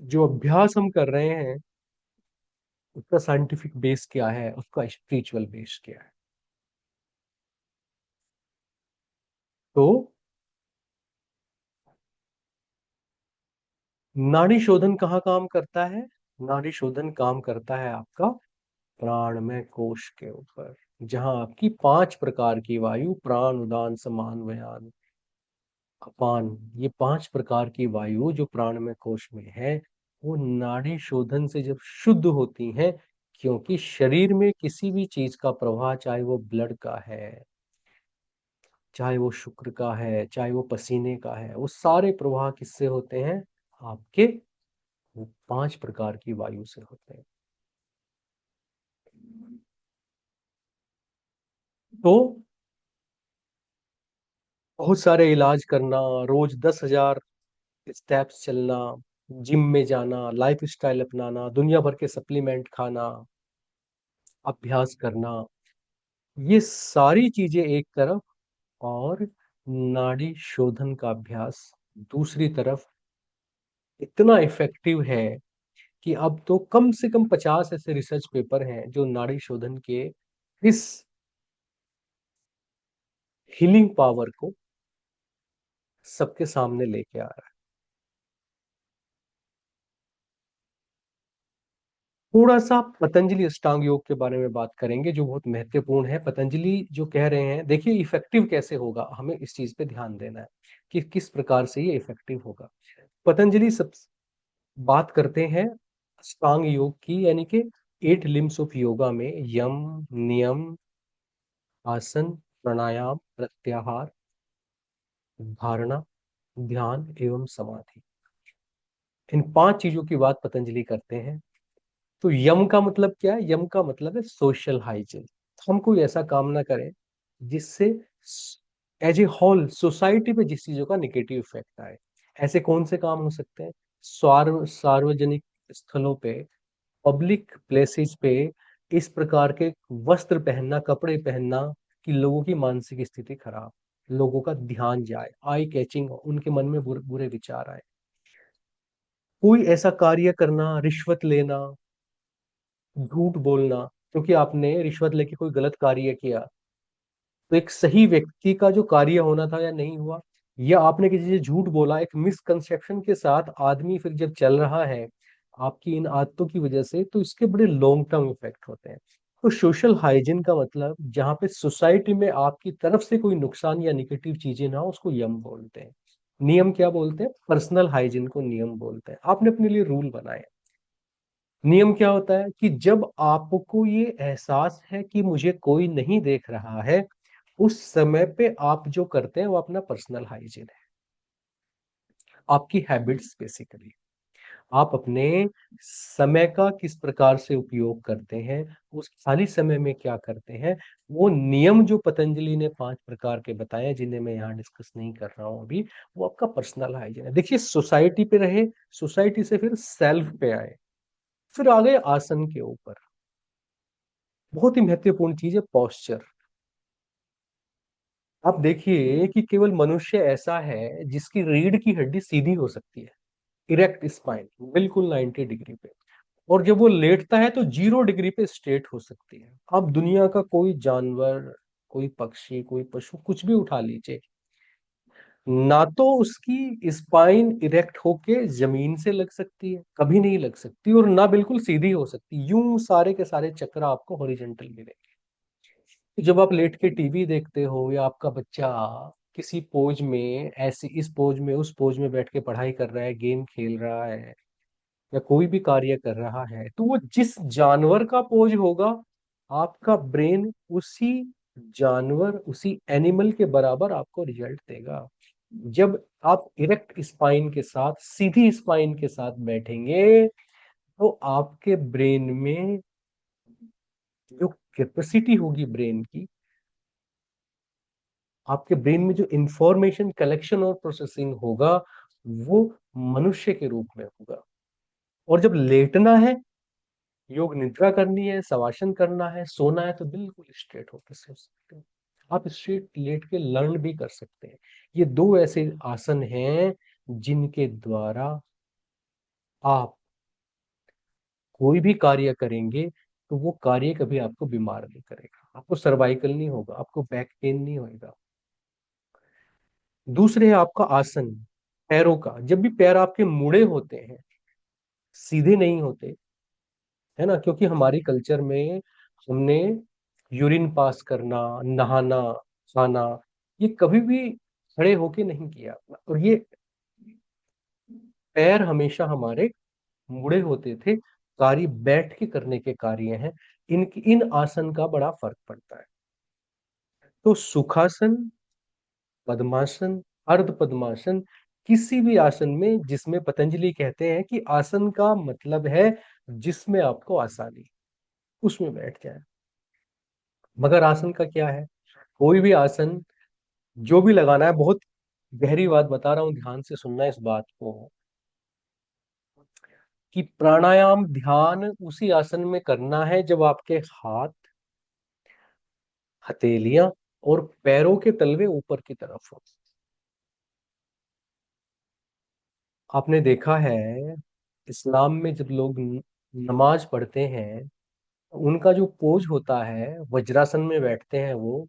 जो अभ्यास हम कर रहे हैं उसका साइंटिफिक बेस क्या है, उसका स्पिरिचुअल बेस क्या है। तो नाड़ी शोधन कहाँ काम करता है? नाड़ी शोधन काम करता है आपका प्राणमय कोश के ऊपर, जहां आपकी पांच प्रकार की वायु, प्राण, उदान, समान, व्यान, अपान, ये पांच प्रकार की वायु जो प्राणमय कोश में है, वो नाड़ी शोधन से जब शुद्ध होती हैं, क्योंकि शरीर में किसी भी चीज का प्रवाह, चाहे वो ब्लड का है, चाहे वो शुक्र का है, चाहे वो पसीने का है, वो सारे प्रवाह किससे होते हैं? आपके वो पांच प्रकार की वायु से होते हैं। तो बहुत सारे इलाज करना, रोज 10,000 स्टेप्स चलना, जिम में जाना, लाइफ स्टाइल अपनाना, दुनिया भर के सप्लीमेंट खाना, अभ्यास करना, ये सारी चीजें एक तरफ, और नाड़ी शोधन का अभ्यास दूसरी तरफ इतना इफेक्टिव है कि अब तो कम से कम 50 ऐसे रिसर्च पेपर हैं जो नाड़ी शोधन के इस हीलिंग पावर को सबके सामने लेके आ रहा है। थोड़ा सा पतंजलि अष्टांग योग के बारे में बात करेंगे, जो बहुत महत्वपूर्ण है। पतंजलि जो कह रहे हैं, देखिए इफेक्टिव कैसे होगा, हमें इस चीज पे ध्यान देना है कि किस प्रकार से ये इफेक्टिव होगा। पतंजलि सब बात करते हैं अष्टांग योग की, यानी कि 8 लिम्स ऑफ योगा में यम, नियम, आसन, प्राणायाम, प्रत्याहार, धारणा, ध्यान एवं समाधि, इन पांच चीजों की बात पतंजलि करते हैं। तो यम का मतलब क्या है? यम का मतलब है सोशल हाइजीन। हम कोई ऐसा काम ना करें जिससे एज ए होल सोसाइटी पे जिस चीजों का निगेटिव इफेक्ट आए। ऐसे कौन से काम हो सकते हैं? सार्वजनिक स्थलों पे, पब्लिक प्लेसेस पे इस प्रकार के वस्त्र पहनना, कपड़े पहनना कि लोगों की मानसिक स्थिति खराब, लोगों का ध्यान जाए, आई कैचिंग, उनके मन में बुरे बुरे विचार आए। कोई ऐसा कार्य करना, रिश्वत लेना, झूठ बोलना, क्योंकि आपने रिश्वत लेके कोई गलत कार्य किया, तो एक सही व्यक्ति का जो कार्य होना था या नहीं हुआ, या आपने किसी से झूठ बोला, एक मिसकंसेप्शन के साथ आदमी फिर जब चल रहा है आपकी इन आदतों की वजह से, तो इसके बड़े लॉन्ग टर्म इफेक्ट होते हैं। तो सोशल हाइजीन का मतलब जहाँ पे सोसाइटी में आपकी तरफ से कोई नुकसान या निगेटिव चीजें ना हो, उसको यम बोलते हैं। नियम क्या बोलते हैं? पर्सनल हाइजीन को नियम बोलते हैं। आपने अपने लिए रूल बनाए। नियम क्या होता है कि जब आपको ये एहसास है कि मुझे कोई नहीं देख रहा है, उस समय पे आप जो करते हैं वो अपना पर्सनल हाइजीन है, आपकी हैबिट्स बेसिकली। आप अपने समय का किस प्रकार से उपयोग करते हैं, उस खाली समय में क्या करते हैं, वो नियम जो पतंजलि ने 5 प्रकार के बताए हैं, जिन्हें मैं यहाँ डिस्कस नहीं कर रहा हूँ अभी, वो आपका पर्सनल हाइजीन है। देखिए, सोसाइटी पे रहे, सोसाइटी से फिर सेल्फ पे आए, फिर आ गए आसन के ऊपर। बहुत ही महत्वपूर्ण चीज है पोस्चर। आप देखिए कि केवल मनुष्य ऐसा है जिसकी रीढ़ की हड्डी सीधी हो सकती है, इरेक्ट स्पाइन, बिल्कुल 90 डिग्री पे। और जब वो लेटता है तो 0 डिग्री पे स्ट्रेट हो सकती है। अब दुनिया का कोई जानवर, कोई पक्षी, कोई पशु, कुछ भी उठा लीजिए, ना तो उसकी स्पाइन इरेक्ट होके जमीन से लग सकती है, कभी नहीं लग सकती, और ना बिल्कुल सीधी हो सकती। यूं सारे के सारे चक्र आपको हॉरिजॉन्टल मिलेंगे। जब आप लेट के टीवी देखते हो, या आपका बच्चा किसी पोज में, ऐसी इस पोज में, उस पोज में बैठ के पढ़ाई कर रहा है, गेम खेल रहा है, या कोई भी कार्य कर रहा है, तो वो जिस जानवर का पोज होगा, आपका ब्रेन उसी जानवर, उसी एनिमल के बराबर आपको रिजल्ट देगा। जब आप इरेक्ट स्पाइन के साथ, सीधी स्पाइन के साथ बैठेंगे, तो आपके ब्रेन में जो कैपेसिटी होगी ब्रेन की, आपके ब्रेन में जो इंफॉर्मेशन कलेक्शन और प्रोसेसिंग होगा, वो मनुष्य के रूप में होगा। और जब लेटना है, योग निद्रा करनी है, शवासन करना है, सोना है, तो बिल्कुल स्ट्रेट होकर सो सकते हैं। आप स्ट्रेट लेट के लर्न भी कर सकते हैं। ये दो ऐसे आसन हैं जिनके द्वारा आप कोई भी कार्य करेंगे, तो वो कार्य कभी आपको बीमार नहीं करेगा, आपको सर्वाइकल नहीं होगा, आपको बैक पेन नहीं होगा। दूसरे है आपका आसन पैरों का। जब भी पैर आपके मुड़े होते हैं, सीधे नहीं होते, है ना, क्योंकि हमारी कल्चर में हमने यूरिन पास करना, नहाना, खाना, ये कभी भी खड़े होके नहीं किया। और ये पैर हमेशा हमारे मुड़े होते थे, कार्य बैठ के करने के कार्य हैं। इन आसन का बड़ा फर्क पड़ता है। तो सुखासन, पद्मासन, अर्ध पद्मासन, किसी भी आसन में जिसमें पतंजलि कहते हैं कि आसन का मतलब है जिसमें आपको आसानी, उसमें बैठ जाए। मगर आसन का क्या है? कोई भी आसन जो भी लगाना है, बहुत गहरी बात बता रहा हूं, ध्यान से सुनना इस बात को, कि प्राणायाम ध्यान उसी आसन में करना है जब आपके हाथ, हथेलियां और पैरों के तलवे ऊपर की तरफ हो। आपने देखा है इस्लाम में जब लोग नमाज पढ़ते हैं, उनका जो पोज होता है, वज्रासन में बैठते हैं वो,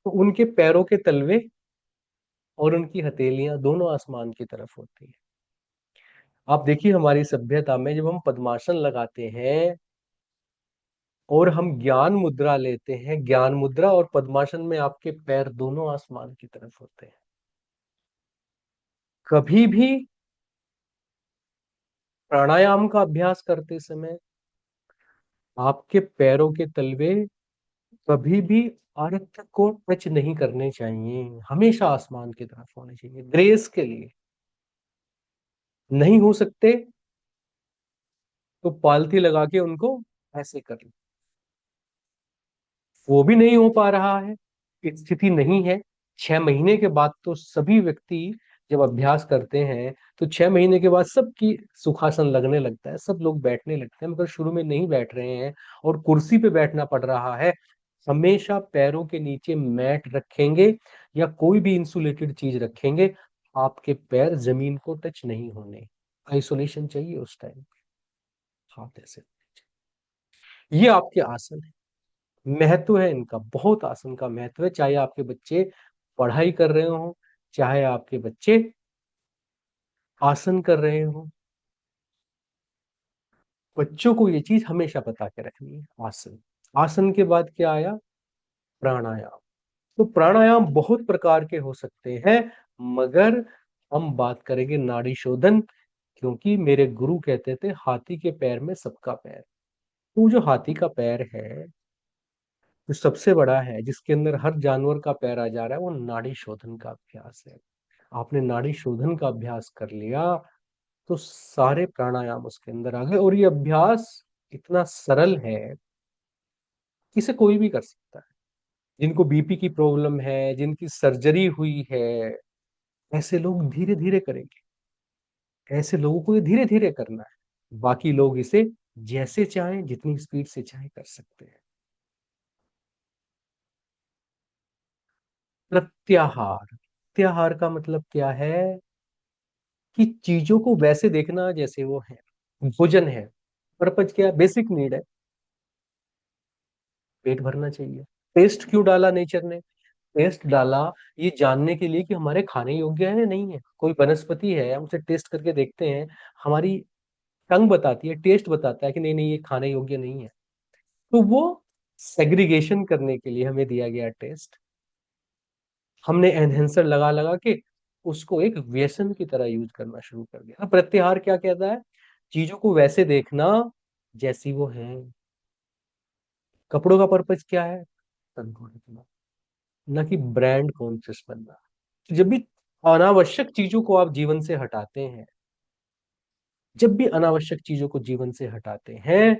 तो उनके पैरों के तलवे और उनकी हथेलियां दोनों आसमान की तरफ होती है। आप देखिए हमारी सभ्यता में जब हम पद्मासन लगाते हैं और हम ज्ञान मुद्रा लेते हैं, ज्ञान मुद्रा और पद्मासन में आपके पैर दोनों आसमान की तरफ होते हैं। कभी भी प्राणायाम का अभ्यास करते समय आपके पैरों के तलवे कभी भी अर्थ को टच नहीं करने चाहिए, हमेशा आसमान की तरफ होने चाहिए, ग्रेस के लिए। नहीं हो सकते तो पालथी लगा के उनको ऐसे कर लो। वो भी नहीं हो पा रहा है स्थिति नहीं है। 6 महीने के बाद तो सभी व्यक्ति जब अभ्यास करते हैं तो 6 महीने के बाद सबकी सुखासन लगने लगता है, सब लोग बैठने लगते हैं, मगर शुरू में नहीं बैठ रहे हैं और कुर्सी पे बैठना पड़ रहा है। हमेशा पैरों के नीचे मैट रखेंगे या कोई भी इंसुलेटेड चीज रखेंगे, आपके पैर जमीन को टच नहीं होने। आइसोलेशन चाहिए उस टाइम। हाथ ऐसे, ये आपके आसन है। महत्व है इनका, बहुत आसन का महत्व है। चाहे आपके बच्चे पढ़ाई कर रहे हो, चाहे आपके बच्चे आसन कर रहे हो, बच्चों को ये चीज हमेशा बता के रखनी है। आसन, आसन के बाद क्या आया? प्राणायाम। तो प्राणायाम बहुत प्रकार के हो सकते हैं, मगर हम बात करेंगे नाड़ी शोधन, क्योंकि मेरे गुरु कहते थे हाथी के पैर में सबका पैर। तो जो हाथी का पैर है, जो सबसे बड़ा है, जिसके अंदर हर जानवर का पैर आ जा रहा है, वो नाड़ी शोधन का अभ्यास है। आपने नाड़ी शोधन का अभ्यास कर लिया तो सारे प्राणायाम उसके अंदर आ गए। और ये अभ्यास इतना सरल है कि इसे कोई भी कर सकता है। जिनको बीपी की प्रॉब्लम है, जिनकी सर्जरी हुई है, ऐसे लोग धीरे धीरे करेंगे। ऐसे लोगों को ये धीरे धीरे करना है। बाकी लोग इसे जैसे चाहें, जितनी स्पीड से चाहे कर सकते हैं। प्रत्याहार, प्रत्याहार का मतलब क्या है? कि चीजों को वैसे देखना जैसे वो है। भोजन है, पर्पज क्या है? बेसिक नीड है, पेट भरना चाहिए। टेस्ट क्यों डाला नेचर ने? टेस्ट डाला ये जानने के लिए कि हमारे खाने योग्य है या नहीं है। कोई वनस्पति है, हम उसे टेस्ट करके देखते हैं, हमारी टंग बताती है, टेस्ट बताता है कि नहीं नहीं ये खाने योग्य नहीं है। तो वो सेग्रीगेशन करने के लिए हमें दिया गया टेस्ट। हमने एनहेंसर लगा लगा के उसको एक व्यसन की तरह यूज करना शुरू कर दिया। अब प्रत्याहार क्या कहता है? चीजों को वैसे देखना जैसी वो है। कपड़ों का पर्पज क्या है? तनको रखना, न कि ब्रांड कॉन्शियस बनना। तो जब भी अनावश्यक चीजों को आप जीवन से हटाते हैं, जब भी अनावश्यक चीजों को जीवन से हटाते हैं,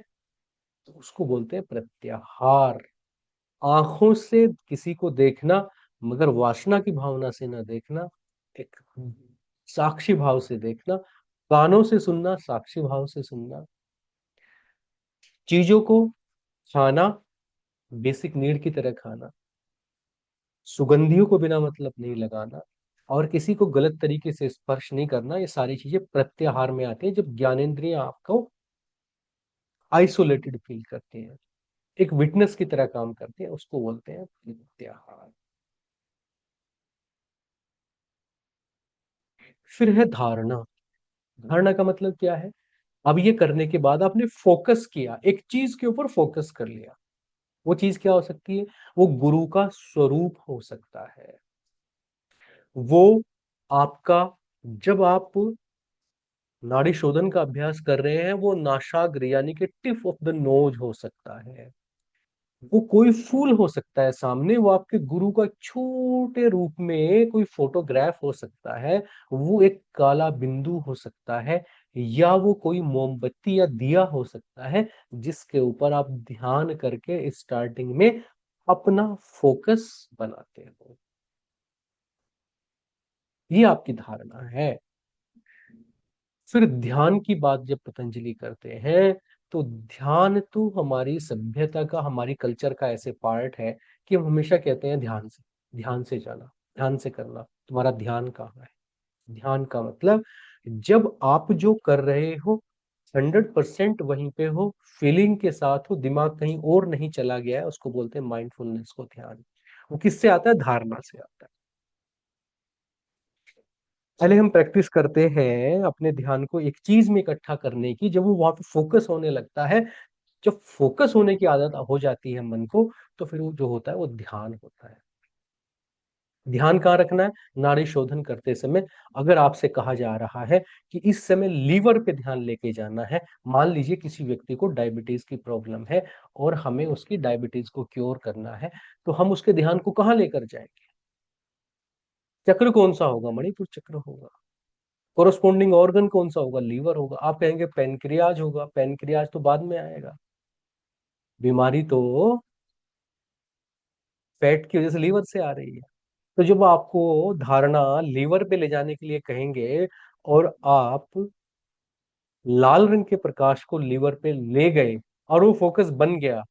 तो उसको बोलते हैं प्रत्याहार। आंखों से किसी को देखना, मगर वासना की भावना से ना देखना, एक साक्षी भाव से देखना। कानों से सुनना, साक्षी भाव से सुनना। चीजों को खाना, बेसिक नीड की तरह खाना। सुगंधियों को बिना मतलब नहीं लगाना, और किसी को गलत तरीके से स्पर्श नहीं करना। ये सारी चीजें प्रत्याहार में आती हैं, जब ज्ञानेंद्रिय आपको आइसोलेटेड फील करती हैं, एक विटनेस की तरह काम करते हैं, उसको बोलते हैं प्रत्याहार। फिर है धारणा। धारणा का मतलब क्या है? अब ये करने के बाद आपने फोकस किया, एक चीज के ऊपर फोकस कर लिया। वो चीज क्या हो सकती है? वो गुरु का स्वरूप हो सकता है। वो आपका, जब आप नाड़ी शोधन का अभ्यास कर रहे हैं, वो नासाग्र यानी कि टिप ऑफ द नोज हो सकता है। वो कोई फूल हो सकता है सामने, वो आपके गुरु का छोटे रूप में कोई फोटोग्राफ हो सकता है, वो एक काला बिंदु हो सकता है, या वो कोई मोमबत्ती या दिया हो सकता है, जिसके ऊपर आप ध्यान करके स्टार्टिंग में अपना फोकस बनाते हो। ये आपकी धारणा है। फिर ध्यान की बात जब पतंजलि करते हैं, तो ध्यान तो हमारी सभ्यता का, हमारी कल्चर का ऐसे पार्ट है कि हम हमेशा कहते हैं ध्यान से, ध्यान से जाना, ध्यान से करना। तुम्हारा ध्यान कहाँ है? ध्यान का मतलब जब आप जो कर रहे हो 100% वहीं पे हो, फीलिंग के साथ हो, दिमाग कहीं और नहीं चला गया है, उसको बोलते हैं माइंडफुलनेस को ध्यान। वो किससे आता है? धारणा से आता है। पहले हम प्रैक्टिस करते हैं अपने ध्यान को एक चीज में इकट्ठा करने की। जब वो वहां पे फोकस होने लगता है, जब फोकस होने की आदत हो जाती है मन को, तो फिर वो जो होता है वो ध्यान होता है। ध्यान कहाँ रखना है? नाड़ी शोधन करते समय। अगर आपसे कहा जा रहा है कि इस समय लीवर पे ध्यान लेके जाना है, मान लीजिए किसी व्यक्ति को डायबिटीज की प्रॉब्लम है और हमें उसकी डायबिटीज को क्योर करना है, तो हम उसके ध्यान को कहाँ लेकर जाएंगे? चक्र कौन सा होगा? मणिपुर चक्र होगा। कोरोस्पोंडिंग ऑर्गन कौन सा होगा? लीवर होगा। आप कहेंगे पेनक्रियाज होगा, पेनक्रियाज तो बाद में आएगा। बीमारी तो फैट की वजह से लीवर से आ रही है। तो जब आपको धारणा लीवर पे ले जाने के लिए कहेंगे और आप लाल रंग के प्रकाश को लीवर पे ले गए और वो फोकस बन गया,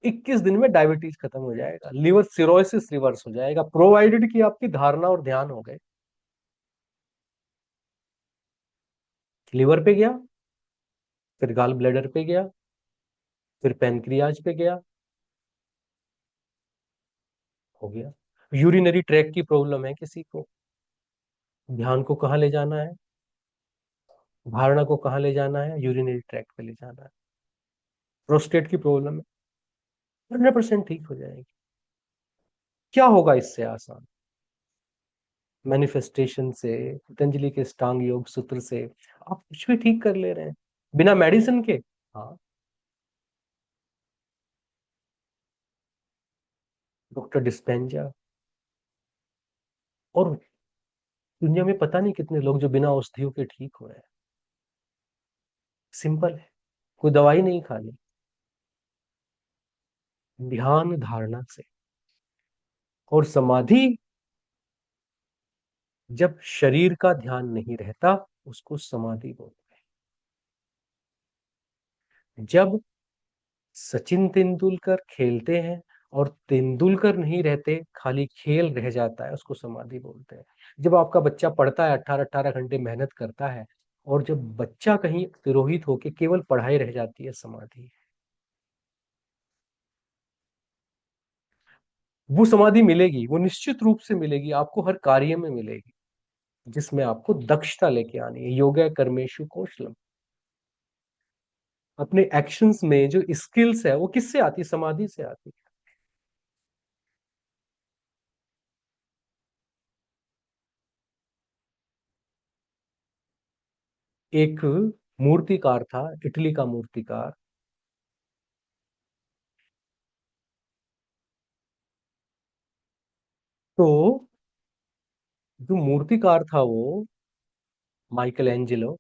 21 दिन में डायबिटीज खत्म हो जाएगा, लीवर सिरोसिस रिवर्स हो जाएगा, प्रोवाइडेड कि आपकी धारणा और ध्यान हो गए। लीवर पे गया, फिर गाल ब्लैडर पे गया, फिर पैनक्रियाज पे गया, हो गया। यूरिनरी ट्रैक की प्रॉब्लम है किसी को, ध्यान को कहाँ ले जाना है, धारणा को कहाँ ले जाना है, यूरिनरी ट्रैक पे ले जाना है। प्रोस्टेट की प्रॉब्लम है, 100% ठीक हो जाएगी। क्या होगा इससे आसान? मैनिफेस्टेशन से, पतंजलि के अष्टांग योग सूत्र से आप कुछ भी ठीक कर ले रहे हैं बिना मेडिसिन के। हाँ, डॉक्टर डिस्पेंजा, और दुनिया में पता नहीं कितने लोग जो बिना औषधियों के ठीक हो रहे हैं। सिंपल है, कोई दवाई नहीं खानी, ध्यान धारणा से। और समाधि, जब शरीर का ध्यान नहीं रहता उसको समाधि बोलते हैं। जब सचिन तेंदुलकर खेलते हैं और तेंदुलकर नहीं रहते, खाली खेल रह जाता है, उसको समाधि बोलते हैं। जब आपका बच्चा पढ़ता है, 18-18 घंटे मेहनत करता है, और जब बच्चा कहीं तिरोहित होके केवल पढ़ाई रह जाती है, समाधि। वो समाधि मिलेगी, वो निश्चित रूप से मिलेगी, आपको हर कार्य में मिलेगी, जिसमें आपको दक्षता लेके आनी है। योगा कर्मेशु कौशलम। अपने एक्शंस में जो स्किल्स है वो किससे आती? समाधि से आती। एक मूर्तिकार था, इटली का मूर्तिकार। तो जो मूर्तिकार था वो माइकल एंजेलो,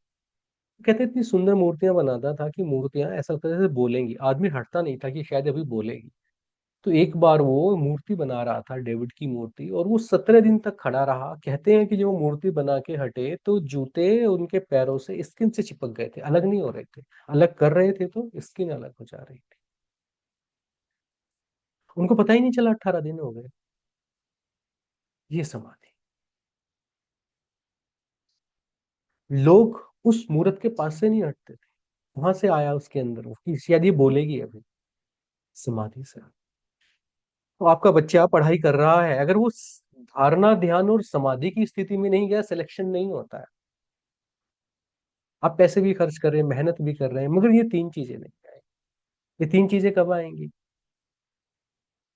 कहते इतनी सुंदर मूर्तियां बनाता था कि मूर्तियां ऐसा लगता था जैसे बोलेंगी, आदमी हटता नहीं था कि शायद अभी बोलेगी। तो एक बार वो मूर्ति बना रहा था, डेविड की मूर्ति, और वो 17 दिन तक खड़ा रहा। कहते हैं कि जब वो मूर्ति बना के हटे तो जूते उनके पैरों से स्किन से चिपक गए थे, अलग नहीं हो रहे थे। अलग कर रहे थे तो स्किन अलग हो जा रही थी। उनको पता ही नहीं चला 18 दिन हो गए। ये समाधि। लोग उस मूर्त के पास से नहीं हटते थे, वहां से आया उसके अंदर वो कि शायद ये बोलेगी अभी। समाधि से। तो आपका बच्चा पढ़ाई कर रहा है, अगर वो धारणा ध्यान और समाधि की स्थिति में नहीं गया, सिलेक्शन नहीं होता है। आप पैसे भी खर्च कर रहे हैं, मेहनत भी कर रहे हैं, मगर ये तीन चीजें नहीं आएंगी। ये तीन चीजें कब आएंगी?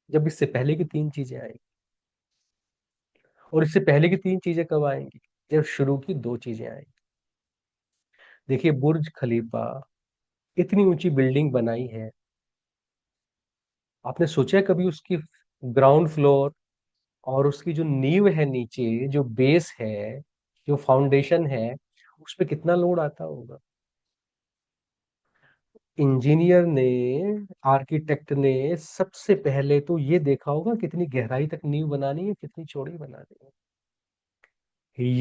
जब इससे पहले की तीन चीजें आएंगी। और इससे पहले की तीन चीजें कब आएंगी? जब शुरू की दो चीजें आएंगी। देखिए, बुर्ज खलीफा, इतनी ऊंची बिल्डिंग बनाई है, आपने सोचा है कभी उसकी ग्राउंड फ्लोर और उसकी जो नींव है, नीचे जो बेस है, जो फाउंडेशन है, उस पे कितना लोड आता होगा? इंजीनियर ने, आर्किटेक्ट ने सबसे पहले तो ये देखा होगा कितनी गहराई तक नींव बनानी है, कितनी चौड़ी बनानी है।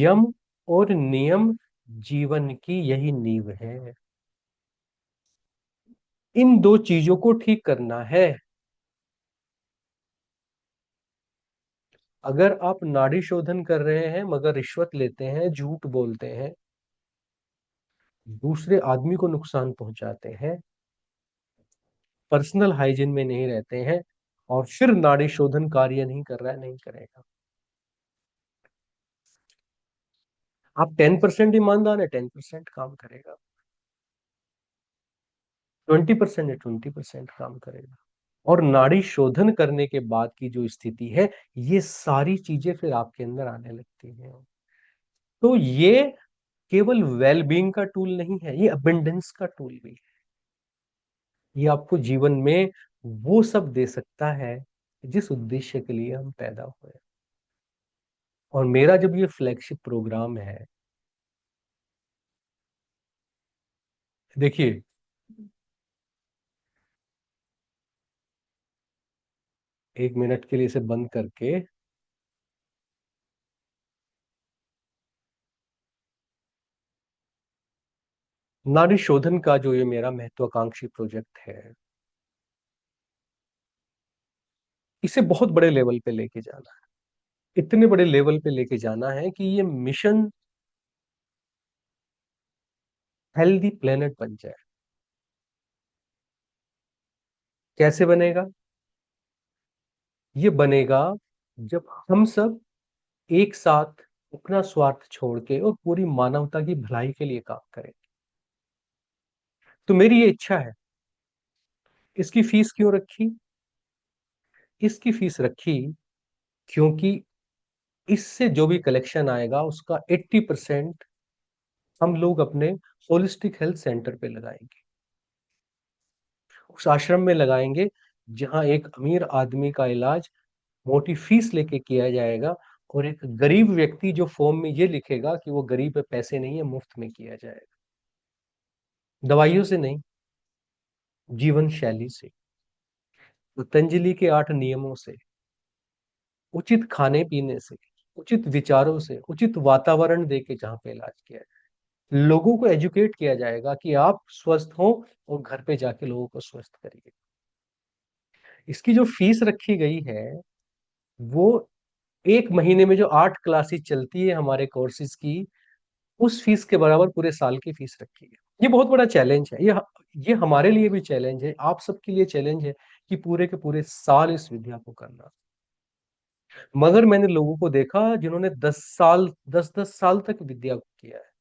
यम और नियम जीवन की यही नींव है। इन दो चीजों को ठीक करना है। अगर आप नाड़ी शोधन कर रहे हैं मगर रिश्वत लेते हैं, झूठ बोलते हैं, दूसरे आदमी को नुकसान पहुंचाते हैं, पर्सनल हाइजीन में नहीं रहते हैं, और फिर नाड़ी शोधन कार्य नहीं कर रहा है, नहीं करेगा। आप 10% ईमानदार है, 10% काम करेगा। 20% है, 20% काम करेगा। और नाड़ी शोधन करने के बाद की जो स्थिति है, ये सारी चीजें फिर आपके अंदर आने लगती हैं। तो ये केवल वेलबींग का टूल नहीं है, ये अबेंडेंस का टूल भी है। ये आपको जीवन में वो सब दे सकता है जिस उद्देश्य के लिए हम पैदा हुए। और मेरा जब ये फ्लैगशिप प्रोग्राम है, देखिए, एक मिनट के लिए इसे बंद करके नारी शोधन का जो ये मेरा महत्वाकांक्षी प्रोजेक्ट है, इसे बहुत बड़े लेवल पे लेके जाना है। इतने बड़े लेवल पे लेके जाना है कि ये मिशन हेल्दी प्लेनेट बन जाए। कैसे बनेगा? ये बनेगा जब हम सब एक साथ अपना स्वार्थ छोड़ के और पूरी मानवता की भलाई के लिए काम करें। तो मेरी ये इच्छा है। इसकी फीस क्यों रखी? इसकी फीस रखी क्योंकि इससे जो भी कलेक्शन आएगा उसका 80% हम लोग अपने होलिस्टिक हेल्थ सेंटर पे लगाएंगे, उस आश्रम में लगाएंगे जहां एक अमीर आदमी का इलाज मोटी फीस लेके किया जाएगा और एक गरीब व्यक्ति जो फॉर्म में ये लिखेगा कि वो गरीब है, पैसे नहीं है, मुफ्त में किया जाएगा। दवाइयों से नहीं, जीवन शैली से, पतंजलि के 8 नियमों से, उचित खाने पीने से, उचित विचारों से, उचित वातावरण दे के जहाँ पे इलाज किया जाए। लोगों को एजुकेट किया जाएगा कि आप स्वस्थ हो और घर पे जाके लोगों को स्वस्थ करिए। इसकी जो फीस रखी गई है वो एक महीने में जो 8 क्लासेस चलती है हमारे कोर्सेज की, उस फीस के बराबर पूरे साल की फीस रखी है। ये बहुत बड़ा चैलेंज है। ये हमारे लिए भी चैलेंज है, आप सबके लिए चैलेंज है कि पूरे के पूरे साल इस विद्या को करना। मगर मैंने लोगों को देखा जिन्होंने 10 साल, 10-10 साल तक विद्या को किया है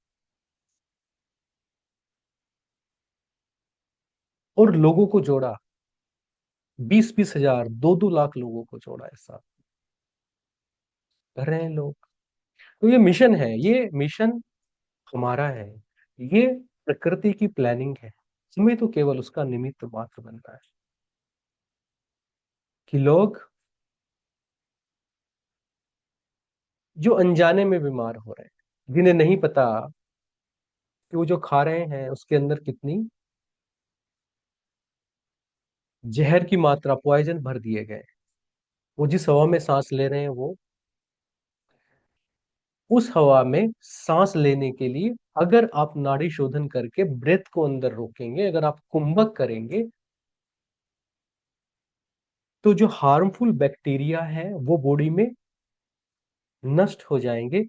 और लोगों को जोड़ा। 20-20 हजार, 2-2 लाख लोगों को जोड़ा ऐसा कर रहे हैं लोग। तो ये मिशन है, ये मिशन हमारा है। ये प्रकृति की प्लानिंग है, हमें तो केवल उसका निमित्त मात्र बनना है कि लोग जो अनजाने में बीमार हो रहे हैं, जिन्हें नहीं पता कि वो जो खा रहे हैं उसके अंदर कितनी जहर की मात्रा, पॉइजन भर दिए गए, वो जिस हवा में सांस ले रहे हैं वो उस हवा में सांस लेने के लिए अगर आप नाड़ी शोधन करके ब्रेथ को अंदर रोकेंगे, अगर आप कुंभक करेंगे, तो जो हार्मफुल बैक्टीरिया है वो बॉडी में नष्ट हो जाएंगे।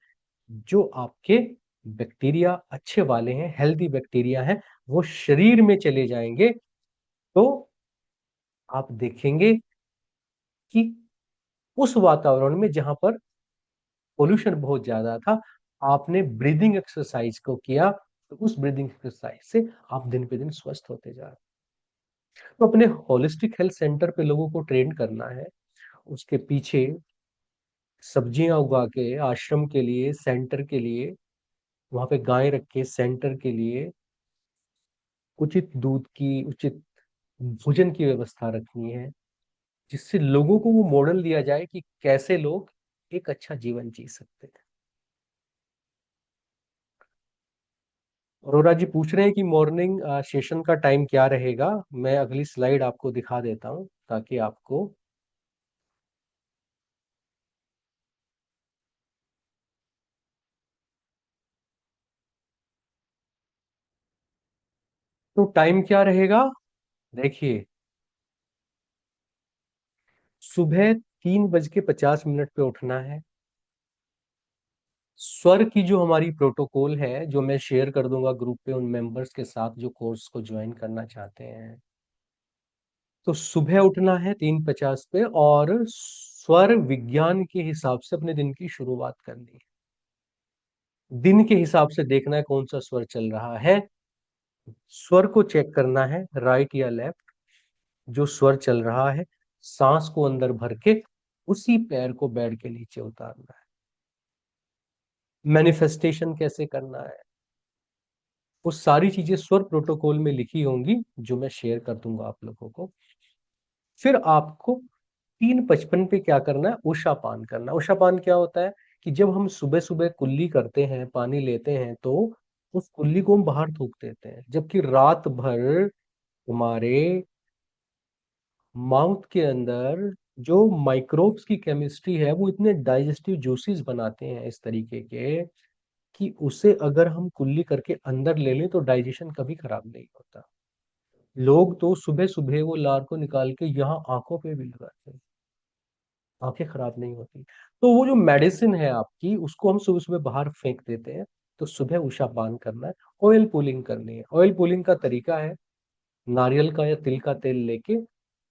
जो आपके बैक्टीरिया अच्छे वाले हैं, हेल्दी बैक्टीरिया हैं, वो शरीर में चले जाएंगे। तो आप देखेंगे कि उस वातावरण में जहां पर पोल्यूशन बहुत ज्यादा था, आपने ब्रीदिंग एक्सरसाइज को किया, तो उस ब्रीदिंग एक्सरसाइज से आप दिन पे दिन स्वस्थ होते जा रहे हैं। तो अपने होलिस्टिक हेल्थ सेंटर पे लोगों को ट्रेन करना है। उसके पीछे सब्जियां उगा के आश्रम के लिए, सेंटर के लिए, वहां पे गाय रख के सेंटर के लिए उचित दूध की, उचित भोजन की व्यवस्था रखनी है, जिससे लोगों को वो मॉडल दिया जाए कि कैसे लोग एक अच्छा जीवन जी सकते हैं। अरोरा जी पूछ रहे हैं कि मॉर्निंग सेशन का टाइम क्या रहेगा। मैं अगली स्लाइड आपको दिखा देता हूं ताकि आपको। तो टाइम क्या रहेगा? देखिए, सुबह 3:50 पे उठना है। स्वर की जो हमारी प्रोटोकॉल है, जो मैं शेयर कर दूंगा ग्रुप पे उन मेंबर्स के साथ जो कोर्स को ज्वाइन करना चाहते हैं, तो सुबह उठना है 3:50 पे और स्वर विज्ञान के हिसाब से अपने दिन की शुरुआत करनी है। दिन के हिसाब से देखना है कौन सा स्वर चल रहा है, स्वर को चेक करना है राइट या लेफ्ट। जो स्वर चल रहा है, सांस को अंदर भर के उसी पैर को बेड के नीचे उतारना है। मैनिफेस्टेशन कैसे करना है, वो सारी चीजें स्वर प्रोटोकॉल में लिखी होंगी जो मैं शेयर कर दूंगा आप लोगों को। फिर आपको 3:55 पे क्या करना है? उषा पान करना। उषा पान क्या होता है कि जब हम सुबह सुबह कुल्ली करते हैं, पानी लेते हैं, तो उस कुल्ली को हम बाहर थूक देते हैं, जबकि रात भर हमारे माउथ के अंदर जो माइक्रोब्स की केमिस्ट्री है वो इतने डाइजेस्टिव जूसेस बनाते हैं इस तरीके के कि उसे अगर हम कुल्ली करके अंदर ले लें तो डाइजेशन कभी खराब नहीं होता। लोग तो सुबह सुबह वो लार को निकाल के यहाँ आंखों पे भी लगाते हैं, आंखें खराब नहीं होती। तो वो जो मेडिसिन है आपकी उसको हम सुबह सुबह बाहर फेंक देते हैं। तो सुबह उषापान करना है, ऑयल पुलिंग करनी है। ऑयल पुलिंग का तरीका है नारियल का या तिल का तेल लेके,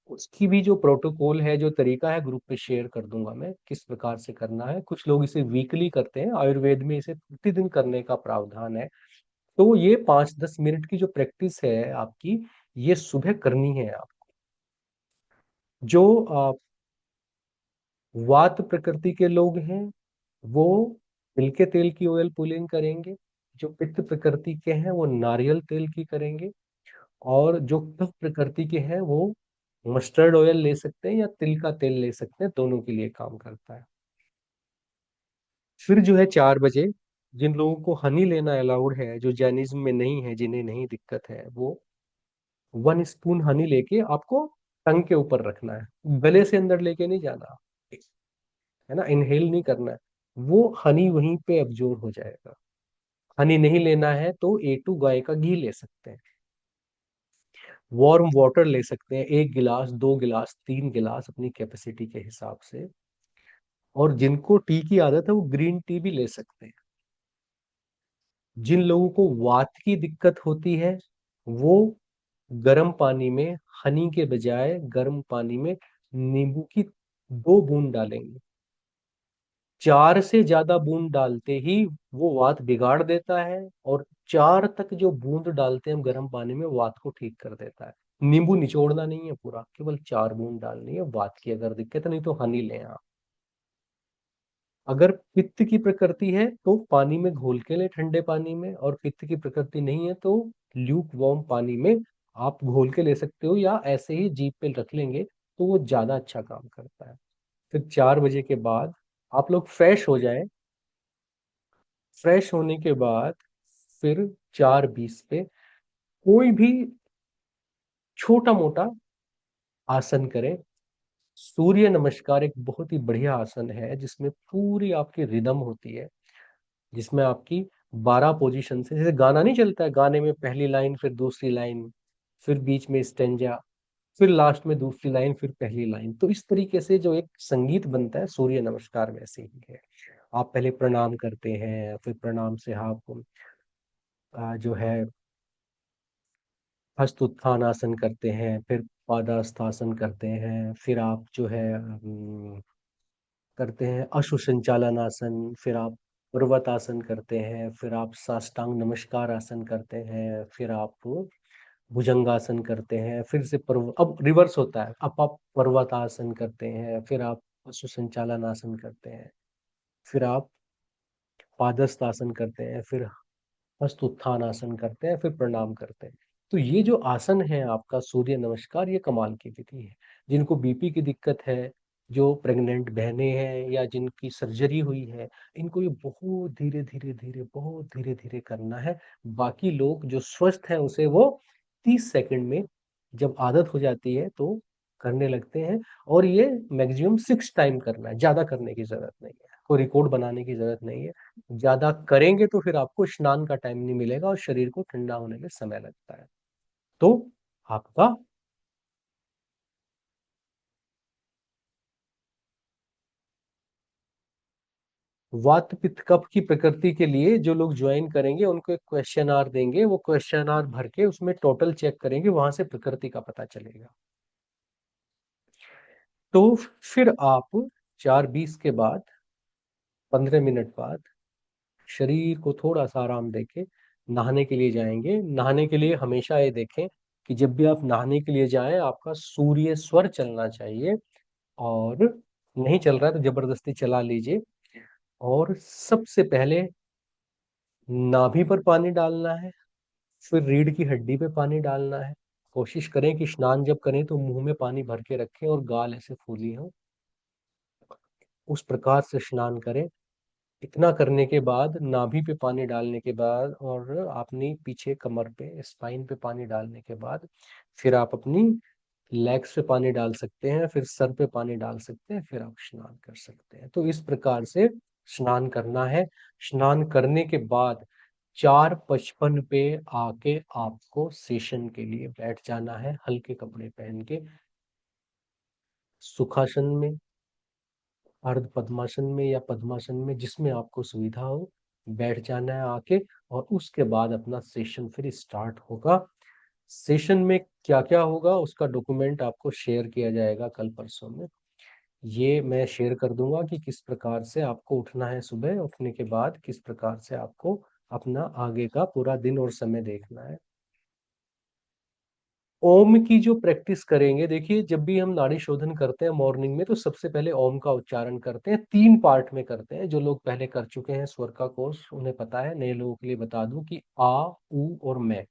उसकी भी जो प्रोटोकॉल है, जो तरीका है, ग्रुप पे शेयर कर दूंगा मैं किस प्रकार से करना है। कुछ लोग इसे वीकली करते हैं, आयुर्वेद में इसे प्रतिदिन करने का प्रावधान है। तो ये 5-10 मिनट की जो प्रैक्टिस है आपकी, ये सुबह करनी है आप। जो वात प्रकृति के लोग हैं वो तिल के तेल की ऑयल पुलिंग करेंगे। जो पित्त प्रकृति के हैं वो नारियल तेल की करेंगे। और जो कफ प्रकृति के हैं वो मस्टर्ड ऑयल ले सकते हैं या तिल का तेल ले सकते हैं, दोनों के लिए काम करता है। फिर जो है 4 बजे, जिन लोगों को हनी लेना अलाउड है, जो जैनिज्म में नहीं है, जिन्हें नहीं दिक्कत है, वो 1 स्पून हनी लेके आपको टंग के ऊपर रखना है, गले से अंदर लेके नहीं जाना, है ना, इनहेल नहीं करना है। वो हनी वहीं पे एब्जॉर्ब हो जाएगा। हनी नहीं लेना है तो A2 गाय का घी ले सकते हैं। वार्म वाटर ले सकते हैं, 1 गिलास, 2 गिलास, 3 गिलास अपनी कैपेसिटी के हिसाब से। और जिनको टी की आदत है वो ग्रीन टी भी ले सकते हैं। जिन लोगों को वात की दिक्कत होती है वो गर्म पानी में हनी के बजाय गर्म पानी में नींबू की 2 बूंद डालेंगे। 4 से ज्यादा बूंद डालते ही वो वात बिगाड़ देता है, और 4 तक जो बूंद डालते हैं हम गर्म पानी में, वात को ठीक कर देता है। नींबू निचोड़ना नहीं है पूरा, केवल 4 बूंद डालनी है वात की अगर दिक्कत है, नहीं तो हनी लें आप। अगर पित्त की प्रकृति है तो पानी में घोल के लें, ठंडे पानी में। और पित्त की प्रकृति नहीं है तो ल्यूक वार्म पानी में आप घोल के ले सकते हो, या ऐसे ही जीभ पे रख लेंगे तो वो ज्यादा अच्छा काम करता है। फिर 4 बजे के बाद आप लोग फ्रेश हो जाएं। फ्रेश होने के बाद फिर 4:20 पे कोई भी छोटा मोटा आसन करें। सूर्य नमस्कार एक बहुत ही बढ़िया आसन है जिसमें पूरी आपकी रिदम होती है, जिसमें आपकी 12 पोजीशन से, जैसे गाना नहीं चलता है, गाने में पहली लाइन, फिर दूसरी लाइन, फिर बीच में स्टेंजा, फिर लास्ट में दूसरी लाइन, फिर पहली लाइन, तो इस तरीके से जो एक संगीत बनता है, सूर्य नमस्कार वैसे ही है। आप पहले प्रणाम करते हैं, फिर प्रणाम से आप जो है हस्त उत्थान आसन करते हैं, फिर पादास्तासन करते हैं, फिर आप जो है करते हैं अश्व संचालन आसन, फिर आप पर्वत आसन करते हैं, फिर आप साष्टांग नमस्कार आसन करते हैं, फिर आप भुजंगासन करते हैं, फिर से अब रिवर्स होता है, अब आप पर्वतासन करते हैं, फिर आप अश्व संचालन आसन करते हैं, फिर आप पादस्थ आसन करते हैं, फिर हस्त उत्थान आसन करते हैं, फिर प्रणाम करते हैं। तो ये जो आसन है आपका सूर्य नमस्कार, ये कमाल की विधि है। जिनको बीपी की दिक्कत है, जो प्रेग्नेंट बहनें हैं या जिनकी सर्जरी हुई है, इनको ये बहुत धीरे धीरे धीरे, बहुत धीरे धीरे करना है। बाकी लोग जो स्वस्थ हैं उसे वो 30 सेकंड में, जब आदत हो जाती है तो करने लगते हैं। और ये मैक्सिमम 6 टाइम करना है, ज्यादा करने की जरूरत नहीं है, कोई रिकॉर्ड बनाने की जरूरत नहीं है। ज्यादा करेंगे तो फिर आपको स्नान का टाइम नहीं मिलेगा और शरीर को ठंडा होने में समय लगता है। तो आपका वात पित्त कफ की प्रकृति के लिए जो लोग ज्वाइन करेंगे उनको एक क्वेश्चन आर देंगे, वो क्वेश्चन आर भर के उसमें टोटल चेक करेंगे, वहां से प्रकृति का पता चलेगा। तो फिर आप 4:20 के बाद, 15 मिनट बाद, शरीर को थोड़ा सा आराम देके नहाने के लिए जाएंगे। नहाने के लिए हमेशा ये देखें कि जब भी आप नहाने के लिए जाएं आपका सूर्य स्वर चलना चाहिए, और नहीं चल रहा है तो जबरदस्ती चला लीजिए। और सबसे पहले नाभि पर पानी डालना है, फिर रीढ़ की हड्डी पे पानी डालना है। कोशिश करें कि स्नान जब करें तो मुंह में पानी भर के रखें और गाल ऐसे फूली हो, उस प्रकार से स्नान करें। इतना करने के बाद, नाभि पे पानी डालने के बाद और अपनी पीछे कमर पे, स्पाइन पे पानी डालने के बाद, फिर आप अपनी लेग्स पे पानी डाल सकते हैं, फिर सर पे पानी डाल सकते हैं, फिर आप स्नान कर सकते हैं। तो इस प्रकार से स्नान करना है। स्नान करने के बाद 4:55 पे आके आपको सेशन के लिए बैठ जाना है, हल्के कपड़े पहन के, सुखासन में, अर्ध पद्मासन में या पद्मासन में, जिसमें आपको सुविधा हो, बैठ जाना है आके। और उसके बाद अपना सेशन फिर स्टार्ट होगा। सेशन में क्या क्या होगा उसका डॉक्यूमेंट आपको शेयर किया जाएगा कल परसों में। ये मैं शेयर कर दूंगा कि किस प्रकार से आपको उठना है, सुबह उठने के बाद किस प्रकार से आपको अपना आगे का पूरा दिन और समय देखना है। ओम की जो प्रैक्टिस करेंगे, देखिए जब भी हम नाड़ी शोधन करते हैं मॉर्निंग में, तो सबसे पहले ओम का उच्चारण करते हैं। 3 पार्ट में करते हैं। जो लोग पहले कर चुके हैं स्वर का कोर्स उन्हें पता है, नए लोगों के लिए बता दूं कि आ, उ और मैं,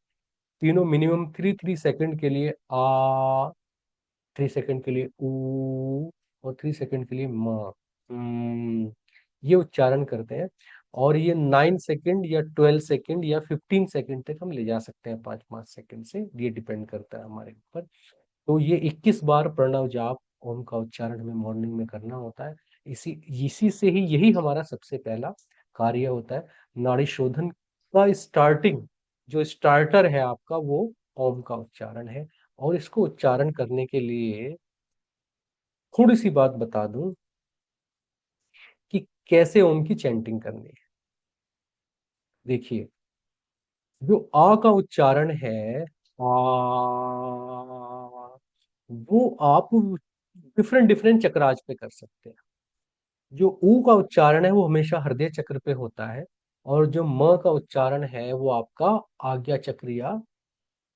तीनों मिनिमम 3-3 सेकंड के लिए आ, 3 सेकंड के लिए ऊ, और 3 सेकंड के लिए म, ये उच्चारण करते हैं। और ये 9 सेकंड या 12 सेकंड या 15 सेकंड तक हम ले जा सकते हैं, 5-5 सेकंड से, ये डिपेंड करता है हमारे ऊपर। तो ये 21 बार प्रणव जाप ओम का उच्चारण हमें मॉर्निंग में करना होता है। इसी इसी से ही यही हमारा सबसे पहला कार्य होता है। नाड़ी शोधन का स्टार्टिंग, जो स्टार्टर है आपका, वो ओम का उच्चारण है। और इसको उच्चारण करने के लिए थोड़ी सी बात बता दूं कि कैसे ओम की चैंटिंग करनी है। देखिए, जो आ का उच्चारण है, आ, वो आप डिफरेंट डिफरेंट चक्राज पे कर सकते हैं। जो ऊ का उच्चारण है वो हमेशा हृदय चक्र पे होता है। और जो म का उच्चारण है वो आपका आज्ञा चक्र या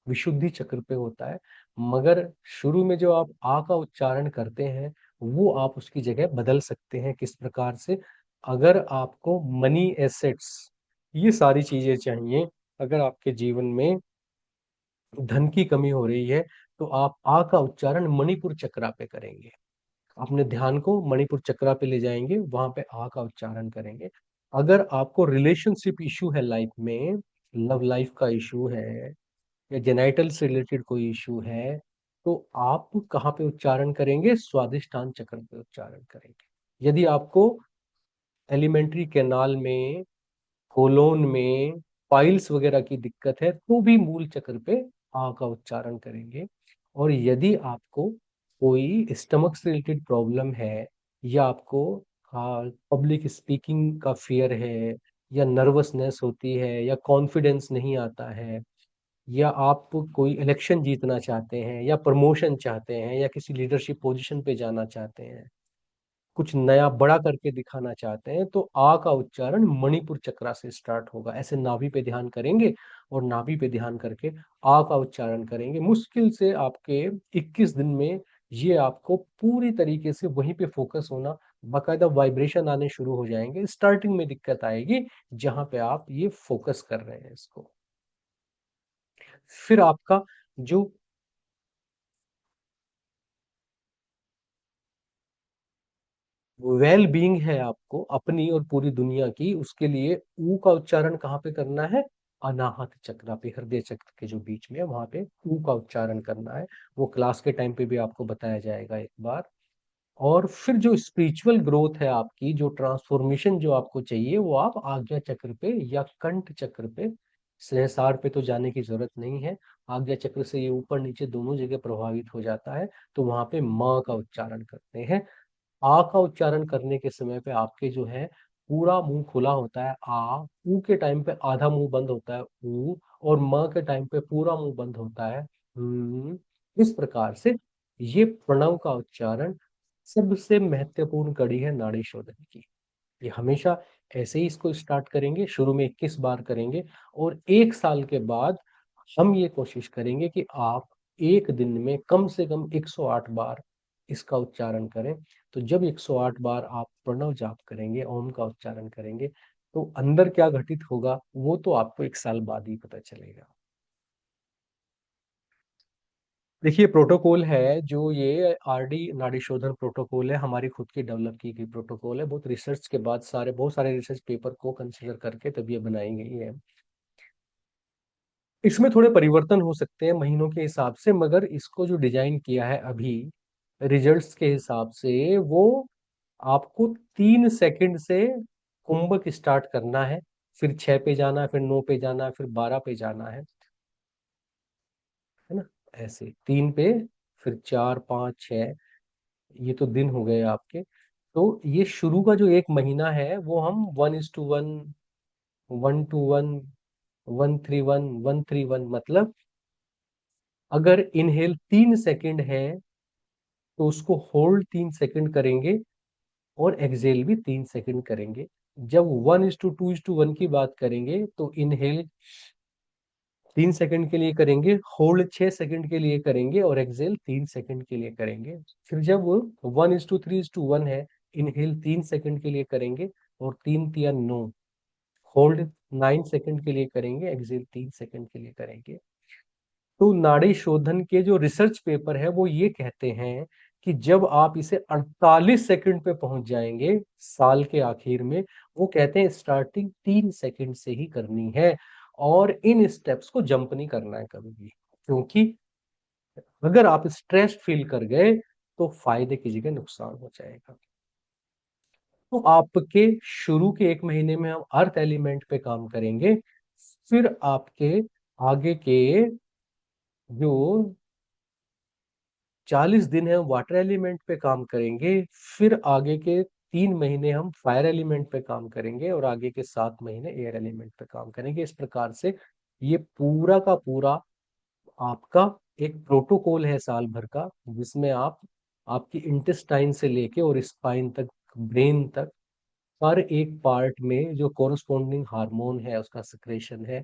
विशुद्धि चक्र पे होता है। मगर शुरू में जो आप आ का उच्चारण करते हैं, वो आप उसकी जगह बदल सकते हैं। किस प्रकार से? अगर आपको मनी एसेट्स, ये सारी चीजें चाहिए, अगर आपके जीवन में धन की कमी हो रही है, तो आप आ का उच्चारण मणिपुर चक्रा पे करेंगे। अपने ध्यान को मणिपुर चक्रा पे ले जाएंगे, वहां पे आ का उच्चारण करेंगे। अगर आपको रिलेशनशिप इशू है लाइफ में, लव लाइफ का इशू है, या जेनाइटल से रिलेटेड कोई इशू है, तो आप कहाँ पे उच्चारण करेंगे? स्वादिष्टान चक्र पे उच्चारण करेंगे। यदि आपको एलिमेंट्री कैनाल में, कोलोन में, पाइल्स वगैरह की दिक्कत है, तो भी मूल चक्र पे आ का उच्चारण करेंगे। और यदि आपको कोई स्टमक से रिलेटेड प्रॉब्लम है, या आपको पब्लिक स्पीकिंग का फियर है, या नर्वसनेस होती है, या कॉन्फिडेंस नहीं आता है, या आप कोई इलेक्शन जीतना चाहते हैं, या प्रमोशन चाहते हैं, या किसी लीडरशिप पोजीशन पे जाना चाहते हैं, कुछ नया बड़ा करके दिखाना चाहते हैं, तो आ का उच्चारण मणिपुर चक्रा से स्टार्ट होगा। ऐसे नाभि पे ध्यान करेंगे, और नाभि पे ध्यान करके आ का उच्चारण करेंगे। मुश्किल से आपके 21 दिन में ये आपको पूरी तरीके से वहीं पे फोकस होना, बाकायदा वाइब्रेशन आने शुरू हो जाएंगे। स्टार्टिंग में दिक्कत आएगी जहां पे आप ये फोकस कर रहे हैं इसको। फिर आपका जो वेल बीइंग है आपको अपनी और पूरी दुनिया की, उसके लिए ऊ का उच्चारण कहाँ पे करना है? अनाहत चक्र पे, हृदय चक्र के जो बीच में है, वहां पे ऊ का उच्चारण करना है। वो क्लास के टाइम पे भी आपको बताया जाएगा एक बार। और फिर जो स्पिरिचुअल ग्रोथ है आपकी, जो ट्रांसफॉर्मेशन जो आपको चाहिए, वो आप आज्ञा चक्र पे या कंठ चक्र पे, सहस्रार पे तो जाने की जरूरत नहीं है। आज्ञा चक्र से ये ऊपर नीचे दोनों जगह प्रभावित हो जाता है। तो वहां पे माँ का उच्चारण करते हैं। आ का उच्चारण करने के समय पे आपके जो है पूरा मुंह खुला होता है आ, ऊ के टाइम पे आधा मुंह बंद होता है ऊ, और म के टाइम पे पूरा मुंह बंद होता है इस प्रकार से ये प्रणव का उच्चारण सबसे महत्वपूर्ण कड़ी है नाड़ी शोधन की। ये हमेशा ऐसे ही इसको स्टार्ट करेंगे, शुरू में 21 बार करेंगे, और 1 साल के बाद हम ये कोशिश करेंगे कि आप एक दिन में कम से कम 108 बार इसका उच्चारण करें। तो जब 108 बार आप प्रणव जाप करेंगे, ओम का उच्चारण करेंगे, तो अंदर क्या घटित होगा वो तो आपको 1 साल बाद ही पता चलेगा। देखिए, प्रोटोकॉल है जो ये आरडी नाड़ी शोधन प्रोटोकॉल है, हमारी खुद की डेवलप की गई प्रोटोकॉल है। बहुत रिसर्च के बाद, बहुत सारे रिसर्च पेपर को कंसिडर करके तब ये बनाई गई है। इसमें थोड़े परिवर्तन हो सकते हैं महीनों के हिसाब से, मगर इसको जो डिजाइन किया है अभी रिजल्ट्स के हिसाब से, वो आपको 3 सेकंड से कुंभक स्टार्ट करना है, फिर 6 पे जाना है, फिर 9 पे जाना है, फिर 12 पे जाना है ना। ऐसे 3 पे, फिर 4 5 6, ये तो दिन हो गए आपके। तो ये शुरू का जो 1 महीना है वो हम 1:1, 1:1, 1:3:1, 1:3:1, मतलब अगर इनहेल 3 सेकंड है तो उसको होल्ड 3 सेकंड करेंगे, और एक्सहेल भी 3 सेकंड करेंगे। जब 1:2:1 की बात करेंगे तो इनहेल 3 सेकंड के लिए करेंगे, होल्ड 6 सेकंड के लिए करेंगे, और एक्सहेल 3 सेकंड के लिए करेंगे। फिर जब 1:3:1 है, इनहेल 3 सेकंड के लिए करेंगे, और 3 3 9, होल्ड 9 सेकंड के लिए करेंगे, एक्सहेल 3 सेकंड के लिए करेंगे। तो नाड़ी शोधन के जो रिसर्च पेपर है वो ये कहते हैं कि जब आप इसे 48 सेकंड पे पहुंच जाएंगे साल के आखिर में, वो कहते हैं स्टार्टिंग 3 सेकंड से ही करनी है, और इन स्टेप्स को जंप नहीं करना है कभी भी, क्योंकि अगर आप स्ट्रेस फील कर गए तो फायदे की जगह नुकसान हो जाएगा। तो आपके शुरू के 1 महीने में हम अर्थ एलिमेंट पे काम करेंगे, फिर आपके आगे के जो 40 दिन है वाटर एलिमेंट पे काम करेंगे, फिर आगे के 3 महीने हम फायर एलिमेंट पे काम करेंगे, और आगे के 7 महीने एयर एलिमेंट पे काम करेंगे। इस प्रकार से ये पूरा का पूरा आपका एक प्रोटोकॉल है साल भर का, जिसमें आप आपकी इंटेस्टाइन से लेके और स्पाइन तक, ब्रेन तक, हर एक पार्ट में जो कोरस्पॉन्डिंग हार्मोन है उसका सिक्रेशन है,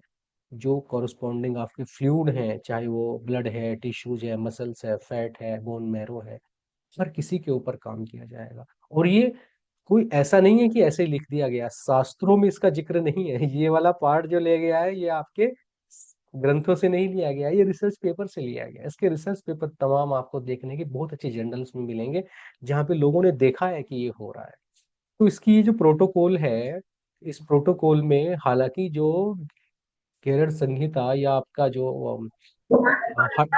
जो कॉरस्पॉन्डिंग आपके फ्लूइड हैं, चाहे वो ब्लड है, टिश्यूज है, मसल्स है, फैट है, बोन मैरो है, हर किसी के ऊपर काम किया जाएगा। और ये कोई ऐसा नहीं है कि ऐसे ही लिख दिया गया, शास्त्रों में इसका जिक्र नहीं है। ये वाला पार्ट जो ले गया है ये आपके ग्रंथों से नहीं लिया गया, ये रिसर्च पेपर से लिया गया। इसके रिसर्च पेपर तमाम आपको देखने के बहुत अच्छे जर्नल्स में मिलेंगे, जहाँ पे लोगों ने देखा है कि ये हो रहा है। तो इसकी ये जो प्रोटोकॉल है, इस प्रोटोकॉल में हालांकि जो केरल संहिता या आपका जो हठ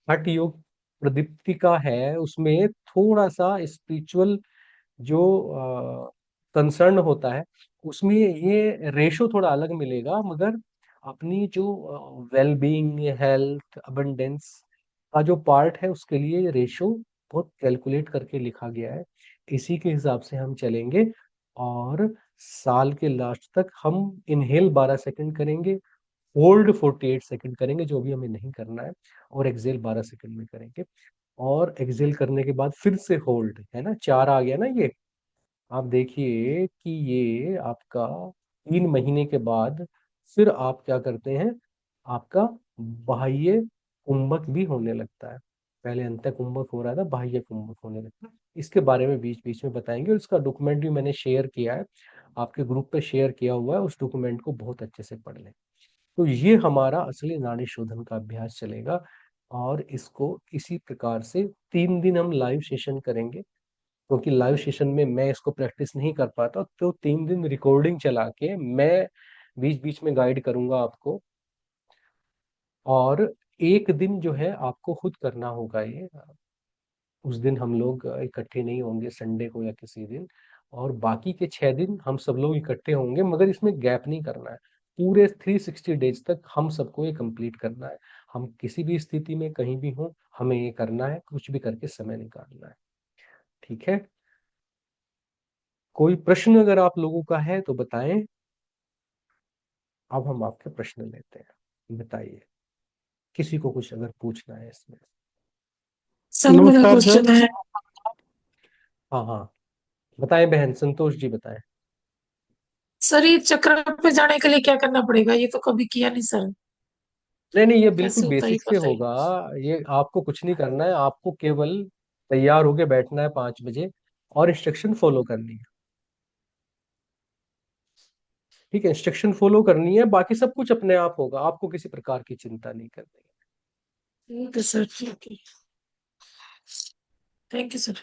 हठ योग प्रदीप्तिका है, उसमें थोड़ा सा स्पिरिचुअल जो कंसर्न होता है, उसमें ये रेशो थोड़ा अलग मिलेगा, मगर अपनी जो वेल बीइंग, हेल्थ, अबंडेंस का जो पार्ट है उसके लिए ये रेशो बहुत कैलकुलेट करके लिखा गया है। इसी के हिसाब से हम चलेंगे, और साल के लास्ट तक हम इनहेल 12 सेकंड करेंगे, होल्ड 48 सेकंड करेंगे, जो भी हमें नहीं करना है, और एक्सेल 12 सेकंड में करेंगे। और एक्सेल करने के बाद फिर से होल्ड, है ना, 4 आ गया ना ये। आप देखिए कि ये आपका 3 महीने के बाद फिर आप क्या करते हैं, आपका बाह्य कुंभक भी होने लगता है। पहले अंतः कुंभक हो रहा था, बाह्य कुंभक होने लगता है। इसके बारे में बीच बीच में बताएंगे, और इसका डॉक्यूमेंट भी मैंने शेयर किया है, आपके ग्रुप पे शेयर किया हुआ है, उस डॉक्यूमेंट को बहुत अच्छे से पढ़ लें। तो ये हमारा असली नाड़ी शोधन का अभ्यास चलेगा, और इसको इसी प्रकार से 3 दिन हम लाइव सेशन करेंगे, क्योंकि लाइव सेशन में मैं इसको प्रैक्टिस नहीं कर पाता, तो 3 दिन रिकॉर्डिंग चला के मैं बीच बीच में गाइड करूंगा आपको। और एक दिन जो है आपको खुद करना होगा ये, उस दिन हम लोग इकट्ठे नहीं होंगे, संडे को या किसी दिन। और बाकी के 6 दिन हम सब लोग इकट्ठे होंगे, मगर इसमें गैप नहीं करना है। पूरे 360 डेज तक हम सबको ये कंप्लीट करना है। हम किसी भी स्थिति में कहीं भी हो, हमें ये करना है, कुछ भी करके समय निकालना है। ठीक है, कोई प्रश्न अगर आप लोगों का है तो बताएं। अब हम आपके प्रश्न लेते हैं, बताइए, किसी को कुछ अगर पूछना है इसमें।
सर मेरा
नमस्कार
क्वेश्चन
सर।
है।
हाँ हाँ, बताएं बहन, संतोष जी बताएं।
सर ये चक्र पे जाने के लिए क्या करना पड़ेगा? ये तो कभी किया नहीं सर।
नहीं नहीं, ये बिल्कुल
कैसे होता है ये
बेसिक से
बताइए।
होगा। ये आपको कुछ नहीं करना है, आपको केवल तैयार होके बैठना है 5 बजे, और इंस्ट्रक्शन फॉलो करनी है। ठीक है, इंस्ट्रक्शन फॉलो करनी है, बाकी सब कुछ अपने आप होगा, आपको किसी प्रकार की चिंता नहीं करनी है।
ठीक है सर, ठीक है। Thank you sir.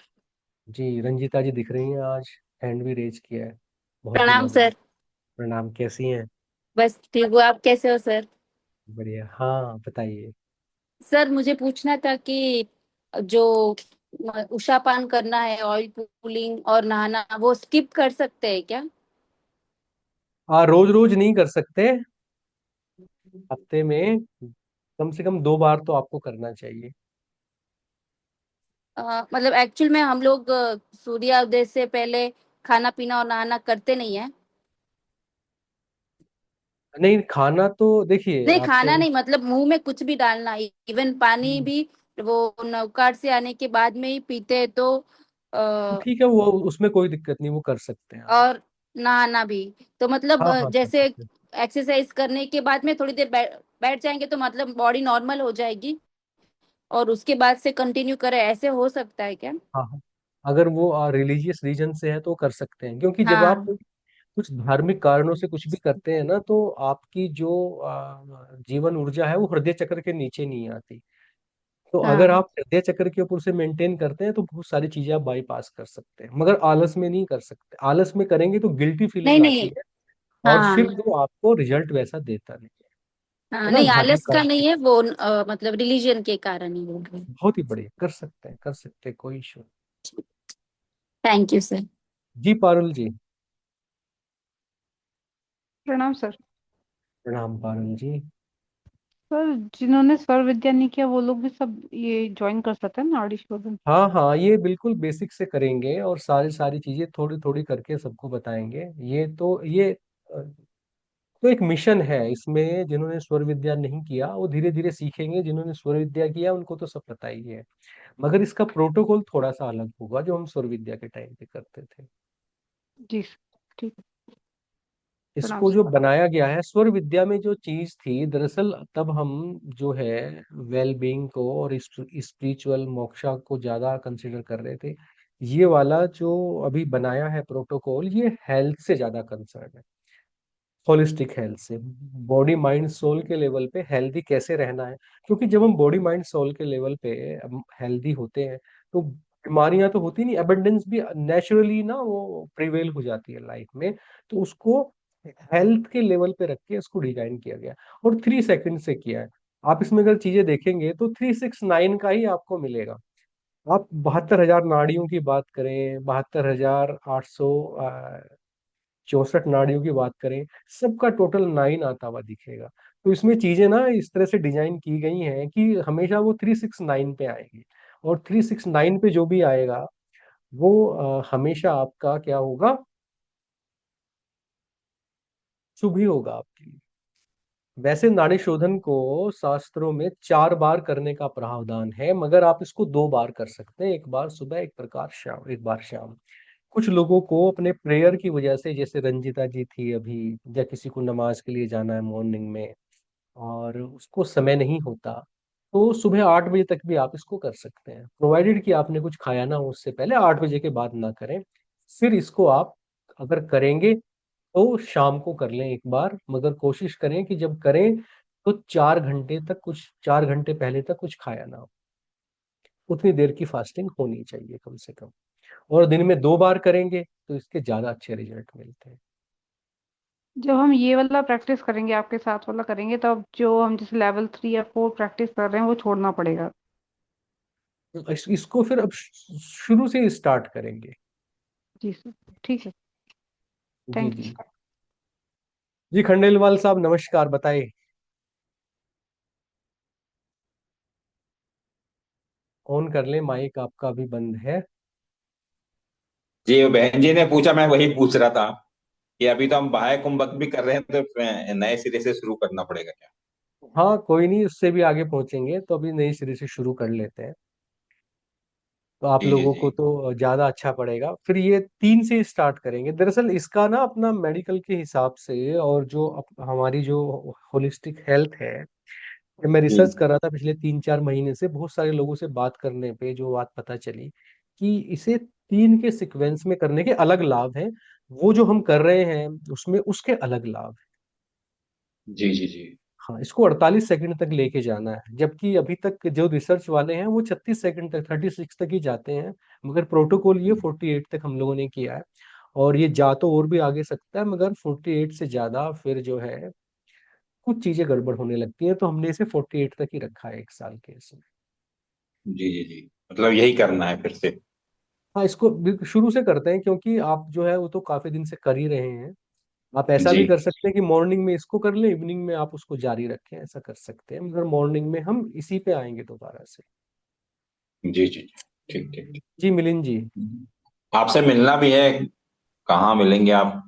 जी, रंजीता जी दिख रही हैं आज, हैंड भी रेज किया है, बहुत
प्रणाम
दिनों बाद।
सर।
प्रणाम, कैसी हैं?
बस ठीक हूँ, आप कैसे हो सर?
बढ़िया, हाँ बताइए।
सर मुझे पूछना था कि जो उषा पान करना है, ऑयल पुलिंग और नहाना, वो स्किप कर सकते हैं क्या?
रोज रोज नहीं कर सकते, हफ्ते में कम से कम 2 बार तो आपको करना चाहिए।
मतलब एक्चुअल में हम लोग सूर्योदय से पहले खाना पीना और नहाना करते नहीं है।
नहीं, खाना तो देखिए
नहीं,
आप।
खाना नहीं, मतलब मुंह में कुछ भी डालना, इवन पानी भी वो नौकार से आने के बाद में ही पीते हैं तो
तो
आ,
ठीक है, वो उसमें कोई दिक्कत नहीं, वो कर सकते हैं आप।
और नहाना भी। तो मतलब
हाँ हाँ, कर
जैसे
सकते हैं।
एक्सरसाइज करने के बाद में थोड़ी देर बैठ जाएंगे तो मतलब बॉडी नॉर्मल हो जाएगी, और उसके बाद से कंटिन्यू करें, ऐसे हो सकता है क्या?
हाँ हाँ, अगर वो रिलीजियस रीजन से है तो कर सकते हैं, क्योंकि जब आप
हाँ
कुछ धार्मिक कारणों से कुछ भी करते हैं ना, तो आपकी जो जीवन ऊर्जा है वो हृदय चक्र के नीचे नहीं आती। तो अगर
हाँ।
आप हृदय चक्र के ऊपर से मेंटेन करते हैं तो बहुत सारी चीजें आप बाईपास कर सकते हैं, मगर आलस में नहीं कर सकते। आलस में करेंगे तो गिल्टी
नहीं
फीलिंग
नहीं।
आती है, और फिर
हाँ
वो आपको रिजल्ट वैसा देता नहीं
हाँ,
है ना,
नहीं
धार्मिक
आलस का
कारण।
नहीं है वो, मतलब रिलीजन के कारण ही बोल रहे हैं।
बहुत ही बढ़िया, कर सकते हैं, कर सकते हैं, कोई इशू।
Thank you sir.
जी पारुल जी।
प्रणाम सर।
प्रणाम पारुल जी।
सर जिन्होंने स्वर विद्या नहीं किया वो लोग भी सब ये ज्वाइन कर सकते हैं ना आरडी शोधन?
हाँ हाँ, ये बिल्कुल बेसिक से करेंगे, और सारी सारी चीजें थोड़ी थोड़ी करके सबको बताएंगे। ये तो एक मिशन है इसमें। जिन्होंने स्वर विद्या नहीं किया वो धीरे धीरे सीखेंगे, जिन्होंने स्वर विद्या किया उनको तो सब पता ही है। मगर इसका प्रोटोकॉल थोड़ा सा अलग होगा जो हम स्वर विद्या के टाइम पे करते थे।
जी सर, ठीक है। प्रणाम
इसको जो
सर।
बनाया गया है स्वर विद्या में, जो चीज थी दरअसल, तब हम जो है वेल बीइंग को और स्पिरिचुअल मोक्षा को ज्यादा कंसिडर कर रहे थे। ये वाला जो अभी बनाया है प्रोटोकॉल, ये हेल्थ से ज्यादा कंसर्न है, होलिस्टिक हेल्थ से। बॉडी माइंड सोल के लेवल पे हेल्दी कैसे रहना है, क्योंकि जब हम बॉडी माइंड सोल के लेवल पे हेल्दी होते हैं तो बीमारियां तो होती नहीं, अबंडेंस भी नेचुरली ना वो प्रिवेल हो जाती है लाइफ में। तो उसको हेल्थ के लेवल पे रख के इसको डिजाइन किया गया, और 3 सेकंड से किया है। आप इसमें अगर चीजें देखेंगे तो 369 का ही आपको मिलेगा। आप 72,000 नाड़ियों की बात करें, 72,864 नाड़ियों की बात करें, सबका टोटल 9 आता हुआ दिखेगा। तो इसमें चीजें ना इस तरह से डिजाइन की गई हैं कि हमेशा वो 369 पे आएंगी, और 369 पे जो भी आएगा वो हमेशा आपका क्या होगा, शुभ ही होगा आपके लिए। वैसे नाड़ी शोधन को शास्त्रों में 4 बार करने का प्रावधान है, मगर आप इसको 2 बार कर सकते हैं, एक बार सुबह, एक प्रकार शाम, एक बार शाम। कुछ लोगों को अपने प्रेयर की वजह से, जैसे रंजिता जी थी अभी, या किसी को नमाज के लिए जाना है मॉर्निंग में और उसको समय नहीं होता, तो सुबह 8 बजे तक भी आप इसको कर सकते हैं, प्रोवाइडेड कि आपने कुछ खाया ना हो उससे पहले, 8 बजे के बाद ना करें। फिर इसको आप अगर करेंगे तो शाम को कर लें एक बार, मगर कोशिश करें कि जब करें तो 4 घंटे पहले तक कुछ खाया ना हो। उतनी देर की फास्टिंग होनी चाहिए कम से कम, और दिन में 2 बार करेंगे तो इसके ज्यादा अच्छे रिजल्ट मिलते हैं।
जब हम ये वाला प्रैक्टिस करेंगे, आपके साथ वाला करेंगे, तब जो हम जैसे लेवल 3 या 4 प्रैक्टिस कर रहे हैं वो छोड़ना पड़ेगा?
तो इसको फिर अब शुरू से स्टार्ट करेंगे।
जी सर, ठीक है।
जी
थैंक
जी।
यू।
जी खंडेलवाल साहब, नमस्कार, बताइए। ऑन कर लें, माइक आपका अभी बंद है।
जी, वो बहन जी ने पूछा, मैं वही पूछ रहा था कि अभी तो हम बाह्य कुंभक भी कर रहे हैं, तो नए सिरे से शुरू करना पड़ेगा क्या?
हाँ कोई नहीं, उससे भी आगे पहुंचेंगे, तो अभी नई सिरे से शुरू कर लेते हैं। तो आप
जी जी
लोगों
जी।
को तो ज्यादा अच्छा पड़ेगा। फिर ये 3 से स्टार्ट करेंगे। दरअसल इसका ना अपना मेडिकल के हिसाब से, और जो हमारी जो होलिस्टिक हेल्थ है, ये मैं
जी
रिसर्च कर रहा था पिछले 3-4 महीने से, बहुत सारे लोगों से बात करने पे जो बात पता चली कि इसे 3 के सीक्वेंस में करने के अलग लाभ हैं। वो जो हम कर रहे हैं उसमें उसके अलग लाभ हैं।
जी जी जी।
हाँ, इसको 48 सेकंड तक लेके जाना है, जबकि अभी तक जो रिसर्च वाले हैं वो 36 सेकंड तक, 36 तक ही जाते हैं। मगर प्रोटोकॉल ये 48 तक हम लोगों ने किया है, और ये जा तो और भी आगे सकता है, मगर 48 से ज्यादा फिर जो है कुछ चीजें गड़बड़ होने लगती हैं, तो हमने इसे 48 तक ही रखा है, 1 साल के इसमें।
जी जी जी, मतलब यही करना है फिर से।
हाँ, इसको शुरू से करते हैं, क्योंकि आप जो है वो तो काफी दिन से कर ही रहे हैं। आप ऐसा
जी
भी कर सकते हैं कि मॉर्निंग में इसको कर लें, इवनिंग में आप उसको जारी रखें, ऐसा कर सकते हैं, मगर मॉर्निंग में हम इसी पे आएंगे दोबारा से।
जी जी, ठीक ठीक
जी मिलिंद जी,
ठीक। आपसे मिलना भी है, कहाँ मिलेंगे आप?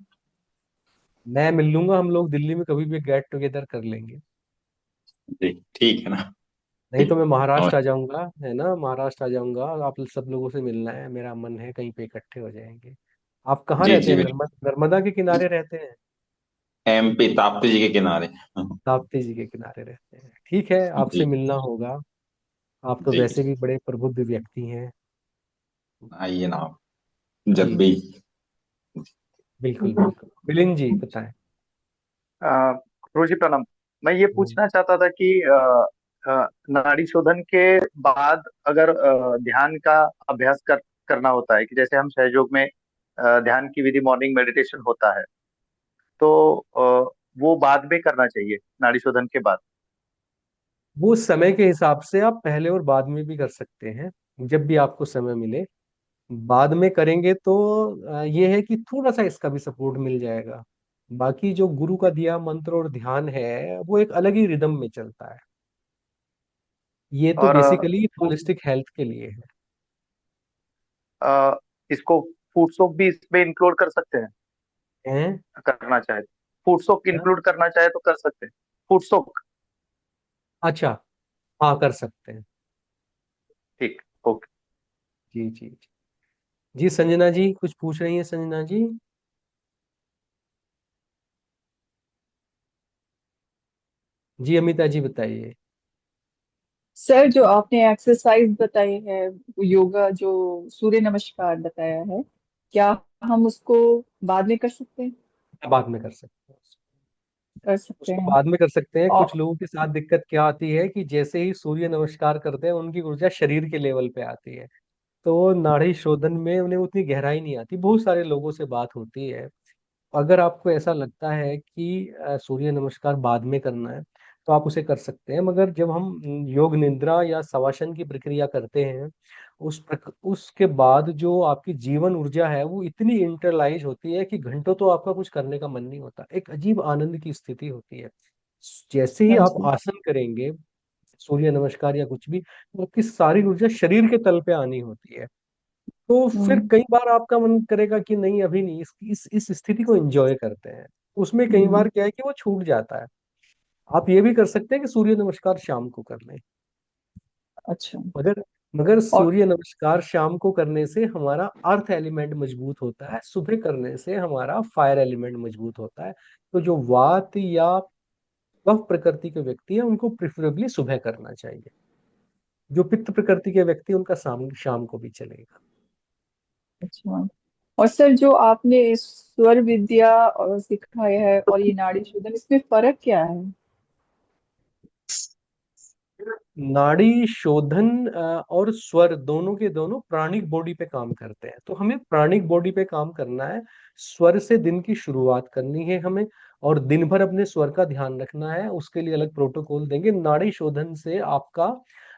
मैं मिल लूंगा, हम लोग दिल्ली में कभी भी गेट टुगेदर कर लेंगे।
जी ठीक है ना।
नहीं तो मैं
और
महाराष्ट्र आ जाऊंगा, है ना, महाराष्ट्र आ जाऊंगा, आप सब लोगों से मिलना है, मेरा मन है कहीं पे इकट्ठे हो जाएंगे। आप कहाँ
जी
रहते
जी
हैं,
बिल्कुल,
नर्मदा के किनारे रहते हैं?
MP ताप्ती जी के किनारे।
ताप्ती जी के किनारे रहते हैं, ठीक है, आपसे
जी
मिलना होगा। आप तो
जी,
वैसे भी बड़े प्रबुद्ध व्यक्ति हैं।
आइए ना आप, जब
जी
भी।
बिल्कुल बिल्कुल, मिलिंद जी बताएं।
गुरु जी प्रणाम। मैं ये
हम्म,
पूछना चाहता था कि नाड़ी शोधन के बाद अगर ध्यान का अभ्यास करना होता है, कि जैसे हम सहयोग में ध्यान की विधि मॉर्निंग मेडिटेशन होता है, तो वो बाद में करना चाहिए नाड़ी शोधन के बाद?
वो समय के हिसाब से आप पहले और बाद में भी कर सकते हैं, जब भी आपको समय मिले। बाद में करेंगे तो ये है कि थोड़ा सा इसका भी सपोर्ट मिल जाएगा। बाकी जो गुरु का दिया मंत्र और ध्यान है वो एक अलग ही रिदम में चलता है। ये तो
और
बेसिकली होलिस्टिक हेल्थ के लिए है।
अ, इसको फूड सोक भी इसमें इंक्लूड कर सकते हैं,
हैं?
करना चाहे? फूड सोक
क्या?
इंक्लूड करना चाहे तो कर सकते हैं, फूड सोक।
अच्छा, हाँ कर सकते हैं।
ठीक, ओके।
जी जी जी। जी संजना जी कुछ पूछ रही हैं, संजना जी? जी अमिता जी बताइए।
सर, जो आपने एक्सरसाइज बताई है, योगा जो सूर्य नमस्कार बताया है, क्या हम उसको बाद में कर सकते हैं?
बाद में कर सकते हैं,
कर सकते
उसको
हैं।
बाद में कर सकते हैं।
और
कुछ लोगों के साथ दिक्कत क्या आती है कि जैसे ही सूर्य नमस्कार करते हैं उनकी ऊर्जा शरीर के लेवल पे आती है, तो नाड़ी शोधन में उन्हें उतनी गहराई नहीं आती। बहुत सारे लोगों से बात होती है। अगर आपको ऐसा लगता है कि सूर्य नमस्कार बाद में करना है, तो आप उसे कर सकते हैं, मगर जब हम योग निद्रा या शवासन की प्रक्रिया करते हैं, उसके बाद जो आपकी जीवन ऊर्जा है वो इतनी इंटरलाइज होती है कि घंटों तो आपका कुछ करने का मन नहीं होता, एक अजीब आनंद की स्थिति होती है। जैसे ही
हाँ
आप
जी।
आसन करेंगे, सूर्य नमस्कार या कुछ भी, तो आपकी सारी ऊर्जा शरीर के तल पे आनी होती है। तो फिर
हम्म।
कई बार आपका मन करेगा कि नहीं अभी नहीं, इस स्थिति को एंजॉय करते हैं। उसमें कई
हम्म।
बार क्या है कि वो छूट जाता है। आप ये भी कर सकते हैं कि सूर्य नमस्कार शाम को कर लें,
अच्छा।
मगर मगर
और
सूर्य नमस्कार शाम को करने से हमारा अर्थ एलिमेंट मजबूत होता है, सुबह करने से हमारा फायर एलिमेंट मजबूत होता है। तो जो वात या कफ प्रकृति के व्यक्ति हैं उनको प्रिफरेबली सुबह करना चाहिए। जो पित्त प्रकृति के व्यक्ति हैं, उनका शाम शाम को भी चलेगा।
अच्छा। और सर, जो आपने स्वर विद्या और सिखाया है और ये नाड़ी शोधन, इसमें फर्क क्या है?
नाड़ी शोधन और स्वर दोनों के दोनों प्राणिक बॉडी पे काम करते हैं, तो हमें प्राणिक बॉडी पे काम करना है। स्वर से दिन की शुरुआत करनी है हमें, और दिन भर अपने स्वर का ध्यान रखना है, उसके लिए अलग प्रोटोकॉल देंगे। नाड़ी शोधन से आपका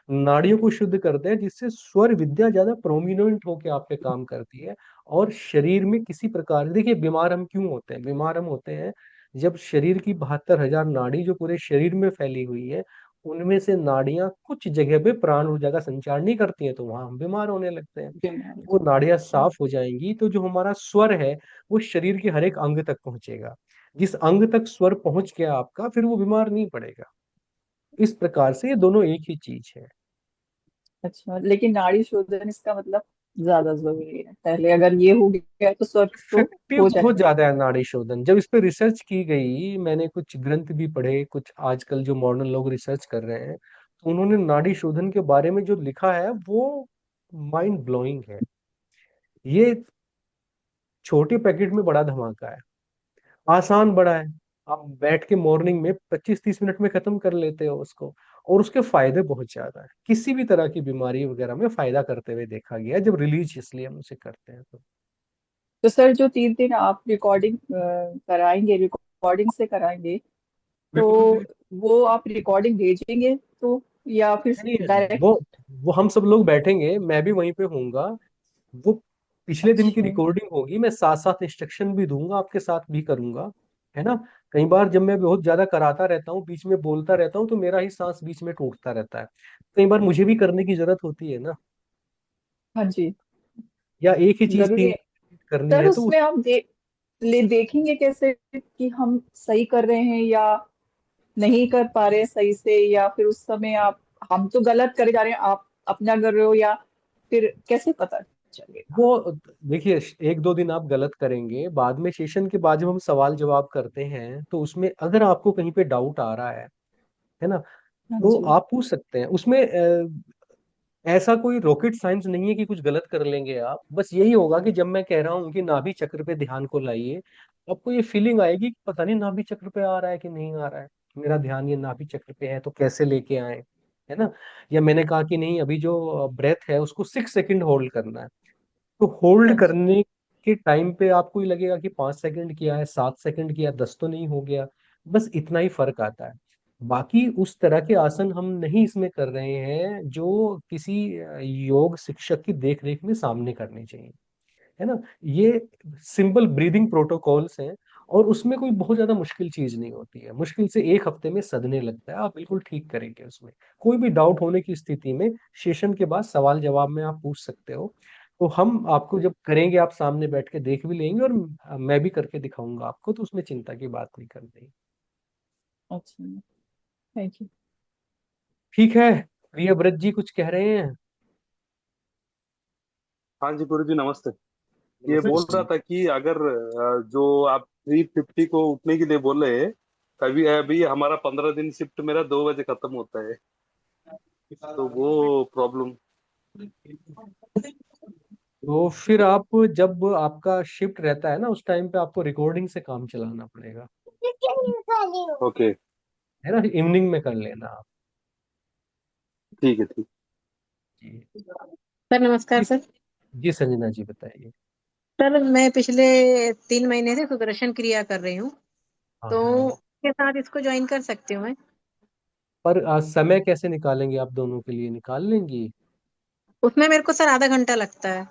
नाड़ियों को शुद्ध करते हैं, जिससे स्वर विद्या ज्यादा प्रोमिनेंट होकर आप पे काम करती है। और शरीर में किसी प्रकार, देखिए बीमार हम क्यों होते हैं? बीमार हम होते हैं जब शरीर की 72,000 नाड़ी जो पूरे शरीर में फैली हुई है, उनमें से नाड़ियां कुछ जगह पे प्राण ऊर्जा का संचार नहीं करती हैं, तो वहां हम बीमार होने लगते हैं।
बीमार हो
वो
जाते
नाड़ियां
हैं।
साफ हो जाएंगी तो जो हमारा स्वर है वो शरीर के हर एक अंग तक पहुंचेगा। जिस अंग तक स्वर पहुंच गया आपका, फिर वो बीमार नहीं पड़ेगा। इस प्रकार से ये दोनों एक ही चीज है।
अच्छा, लेकिन नाड़ी शोधन इसका मतलब ज्यादा जरूरी है, पहले अगर ये हो गया तो स्वर तो
इफेक्टिव
हो
बहुत
जाएगा।
ज्यादा है नाड़ी शोधन। जब इस पे रिसर्च की गई, मैंने कुछ ग्रंथ भी पढ़े, कुछ आजकल जो मॉडर्न लोग रिसर्च कर रहे हैं, तो उन्होंने नाड़ी शोधन के बारे में जो लिखा है वो माइंड ब्लोइंग है। ये छोटे पैकेट में बड़ा धमाका है, आसान बड़ा है। आप बैठ के मॉर्निंग में 25-30 मिनट में खत्म कर लेते हो उसको, और उसके फायदे बहुत ज्यादा है। किसी भी तरह की बीमारी वगैरह में फायदा करते हुए देखा गया है, जब रिलीजियसली हम उसे करते हैं तो।
तो सर, जो 3 दिन आप रिकॉर्डिंग कराएंगे, रिकॉर्डिंग से कराएंगे, तो
बिल्कुल बिल्कुल।
वो आप रिकॉर्डिंग भेजेंगे तो, या फिर
नहीं,
डायरेक्ट?
वो हम सब लोग बैठेंगे, मैं भी वहीं पे होऊंगा। वो पिछले दिन की
अच्छा।
रिकॉर्डिंग होगी, मैं साथ साथ इंस्ट्रक्शन भी दूंगा, आपके साथ भी करूंगा, है ना। कई बार जब मैं बहुत ज्यादा कराता रहता हूँ, बीच में बोलता रहता हूँ, तो मेरा ही सांस बीच में टूटता रहता है। कई बार मुझे भी करने की जरूरत होती है ना,
हाँ जी,
या एक ही चीज
जरूरी
तीन
है।
करनी
सर
है तो
उसमें आप देखेंगे कैसे कि हम सही कर रहे हैं या नहीं कर पा रहे हैं सही से, या फिर उस समय आप, हम तो गलत करे जा रहे हैं, आप अपना कर रहे हो, या फिर कैसे पता चलेगा?
वो देखिए, एक दो दिन आप गलत करेंगे, बाद में सेशन के बाद जब हम सवाल जवाब करते हैं तो उसमें अगर आपको कहीं पे डाउट आ रहा है ना,
हाँ
तो
जी।
आप पूछ सकते हैं उसमें। ऐसा कोई रॉकेट साइंस नहीं है कि कुछ गलत कर लेंगे आप। बस यही होगा कि जब मैं कह रहा हूँ कि नाभि चक्र पे ध्यान को लाइए, आपको ये फीलिंग आएगी कि पता नहीं नाभि चक्र पे आ रहा है कि नहीं आ रहा है, मेरा ध्यान ये नाभि चक्र पे है, तो कैसे लेके आए, है ना। या मैंने कहा कि नहीं, अभी जो ब्रेथ है उसको 6 सेकंड होल्ड करना है, तो
हाँ
होल्ड
जी।
करने के टाइम पे आपको ये लगेगा कि 5 सेकंड किया है, 7 सेकंड किया, 10 तो नहीं हो गया। बस इतना ही फर्क आता है। बाकी उस तरह के आसन हम नहीं इसमें कर रहे हैं जो किसी योग शिक्षक की देख रेख में सामने करने चाहिए, है ना। ये सिंपल ब्रीदिंग प्रोटोकॉल्स हैं, और उसमें कोई बहुत ज्यादा मुश्किल चीज नहीं होती है। मुश्किल से एक हफ्ते में सधने लगता है, आप बिल्कुल ठीक करेंगे उसमें। कोई भी डाउट होने की स्थिति में सेशन के बाद सवाल जवाब में आप पूछ सकते हो। तो हम आपको जब करेंगे, आप सामने बैठ के देख भी लेंगे, और मैं भी करके दिखाऊंगा आपको, तो उसमें चिंता की बात नहीं करनी।
अच्छा, थैंक यू।
ठीक है, प्रियव्रत जी कुछ कह रहे हैं?
हाँ जी गुरु जी नमस्ते। ये
नमस्ते
बोल रहा
जी।
था कि अगर जो आप 350 को उठने के लिए बोले, कभी अभी हमारा 15 दिन शिफ्ट मेरा 2 बजे खत्म होता है, तो वो प्रॉब्लम।
तो फिर आप, जब आपका शिफ्ट रहता है ना, उस टाइम पे आपको रिकॉर्डिंग से काम चलाना पड़ेगा,
ओके।
है ना। इवनिंग में कर लेना आप।
ठीक है ठीक।
जी।
सर नमस्कार
जी।
सर।
जी संजना जी बताइए।
सर मैं पिछले 3 महीने से सुदर्शन क्रिया कर रही हूँ,
हाँ
तो
हाँ।
के साथ इसको ज्वाइन कर सकती हूँ मैं?
पर समय कैसे निकालेंगे, आप दोनों के लिए निकाल लेंगी?
उसमें मेरे को सर आधा घंटा लगता है।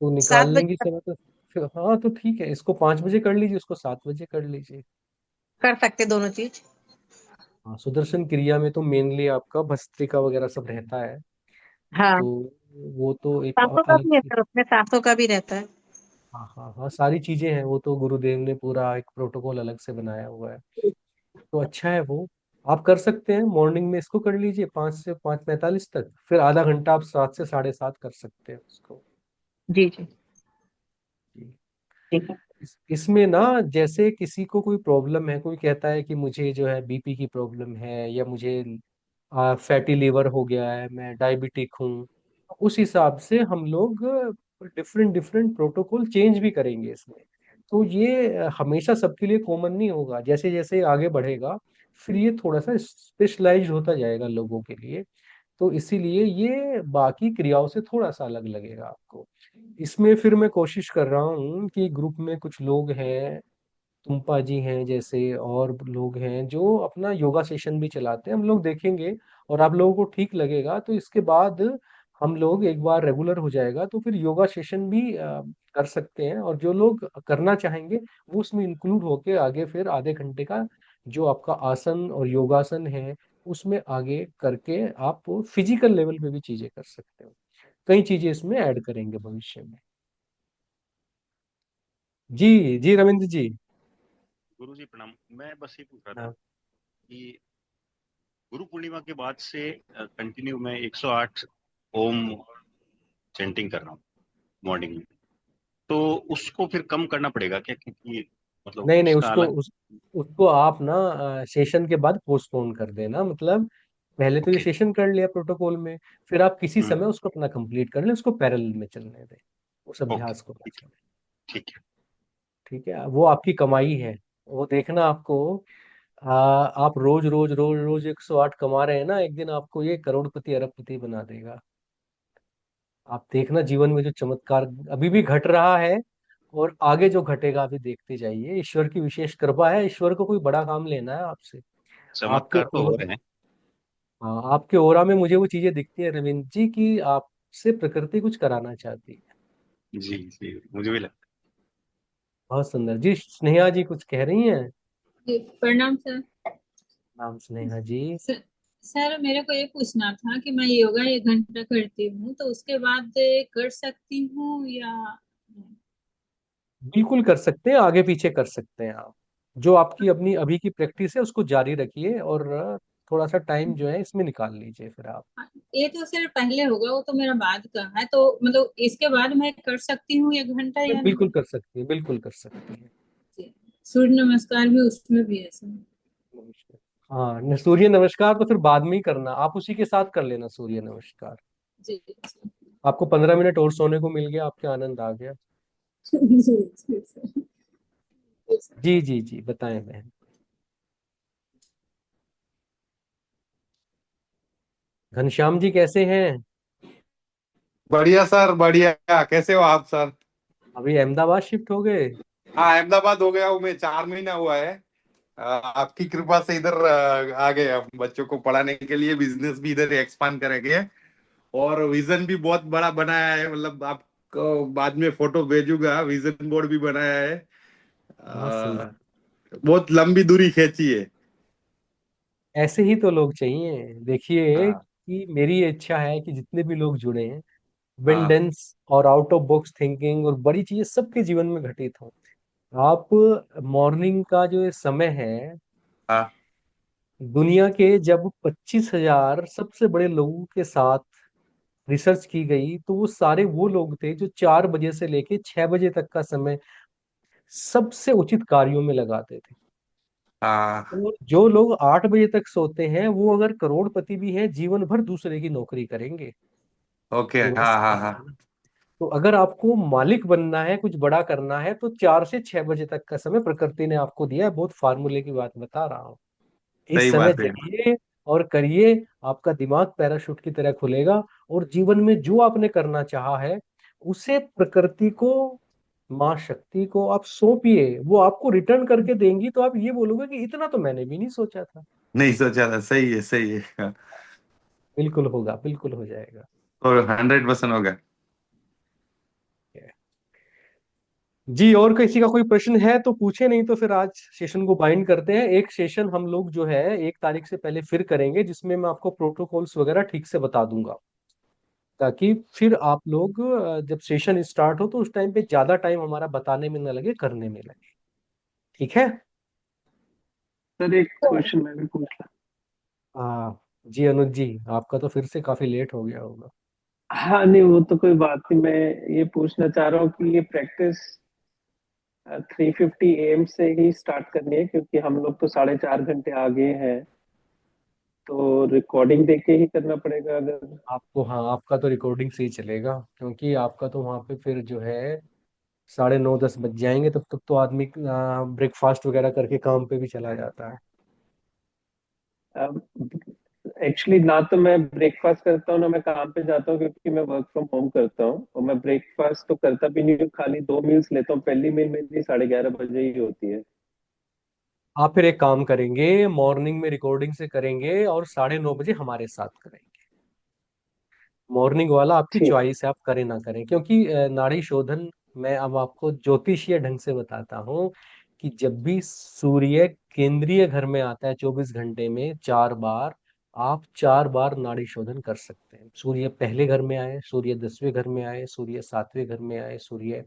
तो निकाल
7 बजे
लेंगी
तक
समय तो फिर हाँ, तो ठीक है, इसको 5 बजे कर लीजिए, उसको 7 बजे कर लीजिए।
कर सकते दोनों चीज।
हाँ, सुदर्शन क्रिया में तो मेनली आपका भस्त्रिका वगैरह सब रहता है,
हाँ,
तो वो तो एक
सांसों का
अलग
भी है
से।
सर, उसमें सांसों का भी रहता है।
हाँ हाँ हाँ, सारी चीजें हैं, वो तो गुरुदेव ने पूरा एक प्रोटोकॉल अलग से बनाया हुआ है। तो अच्छा है वो, आप कर सकते हैं। मॉर्निंग में इसको कर लीजिए 5 से 5:45 तक, फिर आधा घंटा आप 7 से 7:30 कर सकते हैं उसको।
जी जी।
जी।
ठीक है।
इसमें ना, जैसे किसी को कोई प्रॉब्लम है, कोई कहता है कि मुझे जो है बीपी की प्रॉब्लम है, या मुझे फैटी लिवर हो गया है, मैं डायबिटिक हूँ, उस हिसाब से हम लोग डिफरेंट डिफरेंट प्रोटोकॉल चेंज भी करेंगे इसमें। तो ये हमेशा सबके लिए कॉमन नहीं होगा, जैसे जैसे आगे बढ़ेगा फिर ये थोड़ा सा स्पेशलाइज्ड होता जाएगा लोगों के लिए। तो इसीलिए ये बाकी क्रियाओं से थोड़ा सा अलग लगेगा आपको। इसमें फिर मैं कोशिश कर रहा हूँ कि ग्रुप में कुछ लोग हैं, तुम्पा जी हैं जैसे, और लोग हैं जो अपना योगा सेशन भी चलाते हैं, हम लोग देखेंगे। और आप लोगों को ठीक लगेगा तो इसके बाद हम लोग एक बार रेगुलर हो जाएगा, तो फिर योगा सेशन भी कर सकते हैं। और जो लोग करना चाहेंगे वो उसमें इंक्लूड होके आगे फिर आधे घंटे का जो आपका आसन और योगासन है, उसमें आगे करके आप फिजिकल लेवल पे भी चीजें कर सकते हो। कई चीजें इसमें ऐड करेंगे भविष्य में। जी। जी रविंद्र जी।
गुरु जी प्रणाम। मैं बस ये पूछ रहा था
हाँ।
कि गुरु पूर्णिमा के बाद से कंटिन्यू मैं 108 ओम चैंटिंग कर रहा हूँ मॉर्निंग में, तो उसको फिर कम करना पड़ेगा क्या? क्योंकि मतलब
नहीं नहीं,
उसका अलग।
उसको आप ना सेशन के बाद पोस्टपोन कर देना, मतलब पहले तो ये
ओके।
सेशन कर लिया प्रोटोकॉल में, फिर आप किसी
हम्म।
समय उसको अपना कंप्लीट कर लें, उसको पैरेलल में चलने दें, उस
ओके
अभ्यास को
ठीक
बचा
है।
लें।
ठीक है।
ठीक है, वो आपकी कमाई है। वो देखना आपको, आप रोज रोज रोज रोज 108 कमा रहे हैं ना, एक दिन आपको ये करोड़पति अरबपति बना देगा। आप देखना जीवन में जो चमत्कार अभी भी घट रहा है, और आगे जो घटेगा अभी देखते जाइए, ईश्वर की विशेष कृपा है, ईश्वर को कोई बड़ा काम लेना है आपसे। आपके
चमत्कार तो हो रहे हैं।
हाँ, आपके ओरा में मुझे वो चीजें दिखती है रविंद्र जी की आपसे प्रकृति कुछ कराना चाहती है।
जी जी, मुझे भी लगता
बहुत सुंदर जी। स्नेहा जी कुछ कह रही हैं?
जी, प्रणाम सर।
नाम स्नेहा जी।
सर सर, मेरे को ये पूछना था कि मैं योगा 1 घंटा करती हूँ तो उसके बाद कर सकती हूँ या नहीं?
बिल्कुल कर सकते हैं, आगे पीछे कर सकते हैं आप। जो आपकी अपनी अभी की प्रैक्टिस है उसको जारी रखिए, और थोड़ा सा टाइम जो है इसमें निकाल लीजिए फिर आप।
ये तो सर पहले होगा, वो तो मेरा बाद का है, तो मतलब इसके बाद मैं कर सकती हूँ 1 घंटा या नहीं?
बिल्कुल कर सकती है, बिल्कुल कर सकती है।
जी। सूर्य नमस्कार भी उसमें भी है सर?
नमस्कार। हाँ, सूर्य नमस्कार तो फिर बाद में ही करना, आप उसी के साथ कर लेना सूर्य नमस्कार।
जी जी
आपको 15 मिनट और सोने को मिल गया, आपके आनंद आ गया।
जी जी सर। जी सर।
जी जी जी, बताएं बहन। घनश्याम जी कैसे हैं?
बढ़िया सर, बढ़िया। कैसे हो आप सर?
अभी अहमदाबाद शिफ्ट हो गए?
हाँ, अहमदाबाद हो गया हूँ मैं, 4 महीना हुआ है। आपकी कृपा से इधर आ गए हम बच्चों को पढ़ाने के लिए, बिजनेस भी इधर एक्सपांड करेंगे। और विजन भी बहुत बड़ा बनाया है, मतलब आपको बाद में फोटो भेजूंगा, विजन बोर्ड भी बनाया है।
बहुत
अ,
सुंदर।
बहुत लंबी दूरी खींची है।
ऐसे ही तो लोग चाहिए। देखिए
हाँ
कि मेरी ये इच्छा है कि जितने भी लोग जुड़े हैं,
हाँ
अबंडेंस और आउट ऑफ बॉक्स थिंकिंग और बड़ी चीजें सबके जीवन में घटित हो। आप मॉर्निंग का जो ये समय है,
हाँ।
दुनिया के जब 25,000 सबसे बड़े लोगों के साथ रिसर्च की गई, तो वो सारे वो लोग थे जो 4 बजे से लेके 6 बजे तक का समय सबसे उचित कार्यों में लगाते थे।
हाँ।
और जो लोग 8 बजे तक सोते हैं, वो अगर करोड़पति भी हैं, जीवन भर दूसरे की नौकरी करेंगे।
ओके।
ये बात
हाँ हाँ
समझ
हाँ।
रहे हैं ना? तो अगर आपको मालिक बनना है, कुछ बड़ा करना है, तो 4 से 6 बजे तक का समय प्रकृति ने आपको दिया है। बहुत फार्मूले की बात बता रहा हूँ। इस
सही
समय
बात है।
जाइए और करिए, आपका दिमाग पैराशूट की तरह खुलेगा, और जीवन में जो आपने करना चाहा है उसे प्रकृति को, माँ शक्ति को आप सौंपिए। वो आपको रिटर्न करके देंगी, तो आप ये बोलोगे कि इतना तो मैंने भी नहीं सोचा था।
नहीं सोचा था, सही है, सही है। हाँ।
बिल्कुल होगा, बिल्कुल हो जाएगा।
और 100% होगा।
जी, और किसी का कोई प्रश्न है तो पूछे, नहीं तो फिर आज सेशन को बाइंड करते हैं। एक सेशन हम लोग जो है 1 तारीख से पहले फिर करेंगे, जिसमें मैं आपको प्रोटोकॉल्स वगैरह ठीक से बता दूंगा, ताकि फिर आप लोग जब सेशन स्टार्ट हो तो उस टाइम पे ज्यादा टाइम हमारा बताने में न लगे, करने में लगे। ठीक है?
सर एक क्वेश्चन मैं भी पूछ रहा।
जी अनुज जी, आपका तो फिर से काफी लेट हो गया होगा।
हाँ नहीं, वो तो कोई बात नहीं। मैं ये पूछना चाह रहा हूँ कि ये प्रैक्टिस 3:50 AM से ही स्टार्ट करनी है, क्योंकि हम लोग तो 4.5 घंटे आगे हैं, तो रिकॉर्डिंग देख के ही करना पड़ेगा अगर।
आपको, हाँ, आपका तो रिकॉर्डिंग से ही चलेगा, क्योंकि आपका तो वहां पे फिर जो है 9:30-10 बज जाएंगे, तब तक तो आदमी ब्रेकफास्ट वगैरह करके काम पे भी चला जाता है।
एक्चुअली ना तो मैं ब्रेकफास्ट करता हूँ ना मैं काम पे जाता हूँ, क्योंकि मैं वर्क फ्रॉम होम करता हूँ, और मैं ब्रेकफास्ट तो करता भी नहीं हूँ, खाली 2 मील्स लेता हूँ। पहली मील मेरी 11:30 बजे ही होती है।
आप फिर एक काम करेंगे, मॉर्निंग में रिकॉर्डिंग से करेंगे और 9:30 बजे हमारे साथ करेंगे। मॉर्निंग वाला आपकी
ठीक।
चॉइस है, आप करें ना करें, क्योंकि नाड़ी शोधन, मैं अब आपको ज्योतिषीय ढंग से बताता हूँ कि जब भी सूर्य केंद्रीय घर में आता है 24 घंटे में 4 बार, आप 4 बार नाड़ी शोधन कर सकते हैं। सूर्य पहले घर में आए, सूर्य 10वें घर में आए, सूर्य 7वें घर में आए, सूर्य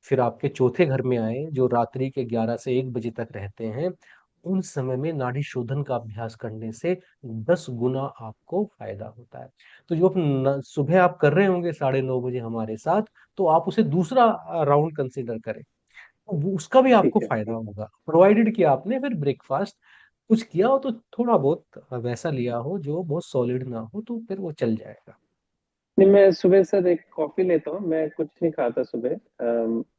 फिर आपके चौथे घर में आए, जो रात्रि के 11 से 1 बजे तक रहते हैं। उन समय में नाड़ी शोधन का अभ्यास करने से 10 गुना आपको फायदा होता है। तो जो सुबह आप कर रहे होंगे 9:30 बजे हमारे साथ, तो आप उसे दूसरा राउंड कंसिडर करें, तो उसका भी आपको
ठीक है।
फायदा होगा, प्रोवाइडेड कि आपने फिर ब्रेकफास्ट कुछ किया हो, तो थोड़ा बहुत वैसा लिया हो जो बहुत सॉलिड ना हो, तो फिर वो चल जाएगा।
नहीं, मैं सुबह सर एक कॉफी लेता हूँ, मैं कुछ नहीं खाता सुबह।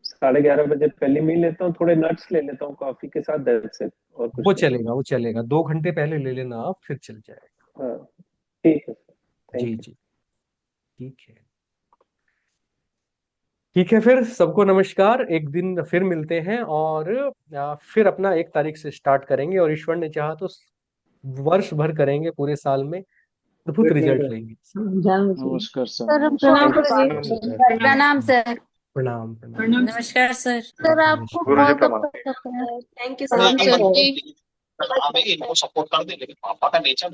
11:30 बजे पहली मील लेता हूँ, थोड़े नट्स ले लेता हूँ कॉफी के साथ, दैट्स इट, और
वो
कुछ नहीं।
चलेगा, वो चलेगा, 2 घंटे पहले ले लेना आप, फिर चल जाएगा।
हाँ ठीक है सर,
जी
थैंक यू।
जी, ठीक है। ठीक है, फिर सबको नमस्कार। एक दिन फिर मिलते हैं और फिर अपना 1 तारीख से स्टार्ट करेंगे, और ईश्वर ने चाहा तो वर्ष भर करेंगे, पूरे साल में अद्भुत रिजल्ट लेंगे।
नमस्कार सर।
सर
प्रणाम
प्रणाम
गुरुजी।
प्रणाम सर।
प्रणाम प्रणाम।
प्रणाम सर।
नमस्कार सर।
सर आपको
गुरुजी
बहुत
प्रणाम।
थैंक यू
प्रणाम
सर।
सर।
इनको सपोर्ट कर दे, लेकिन पापा का नेचर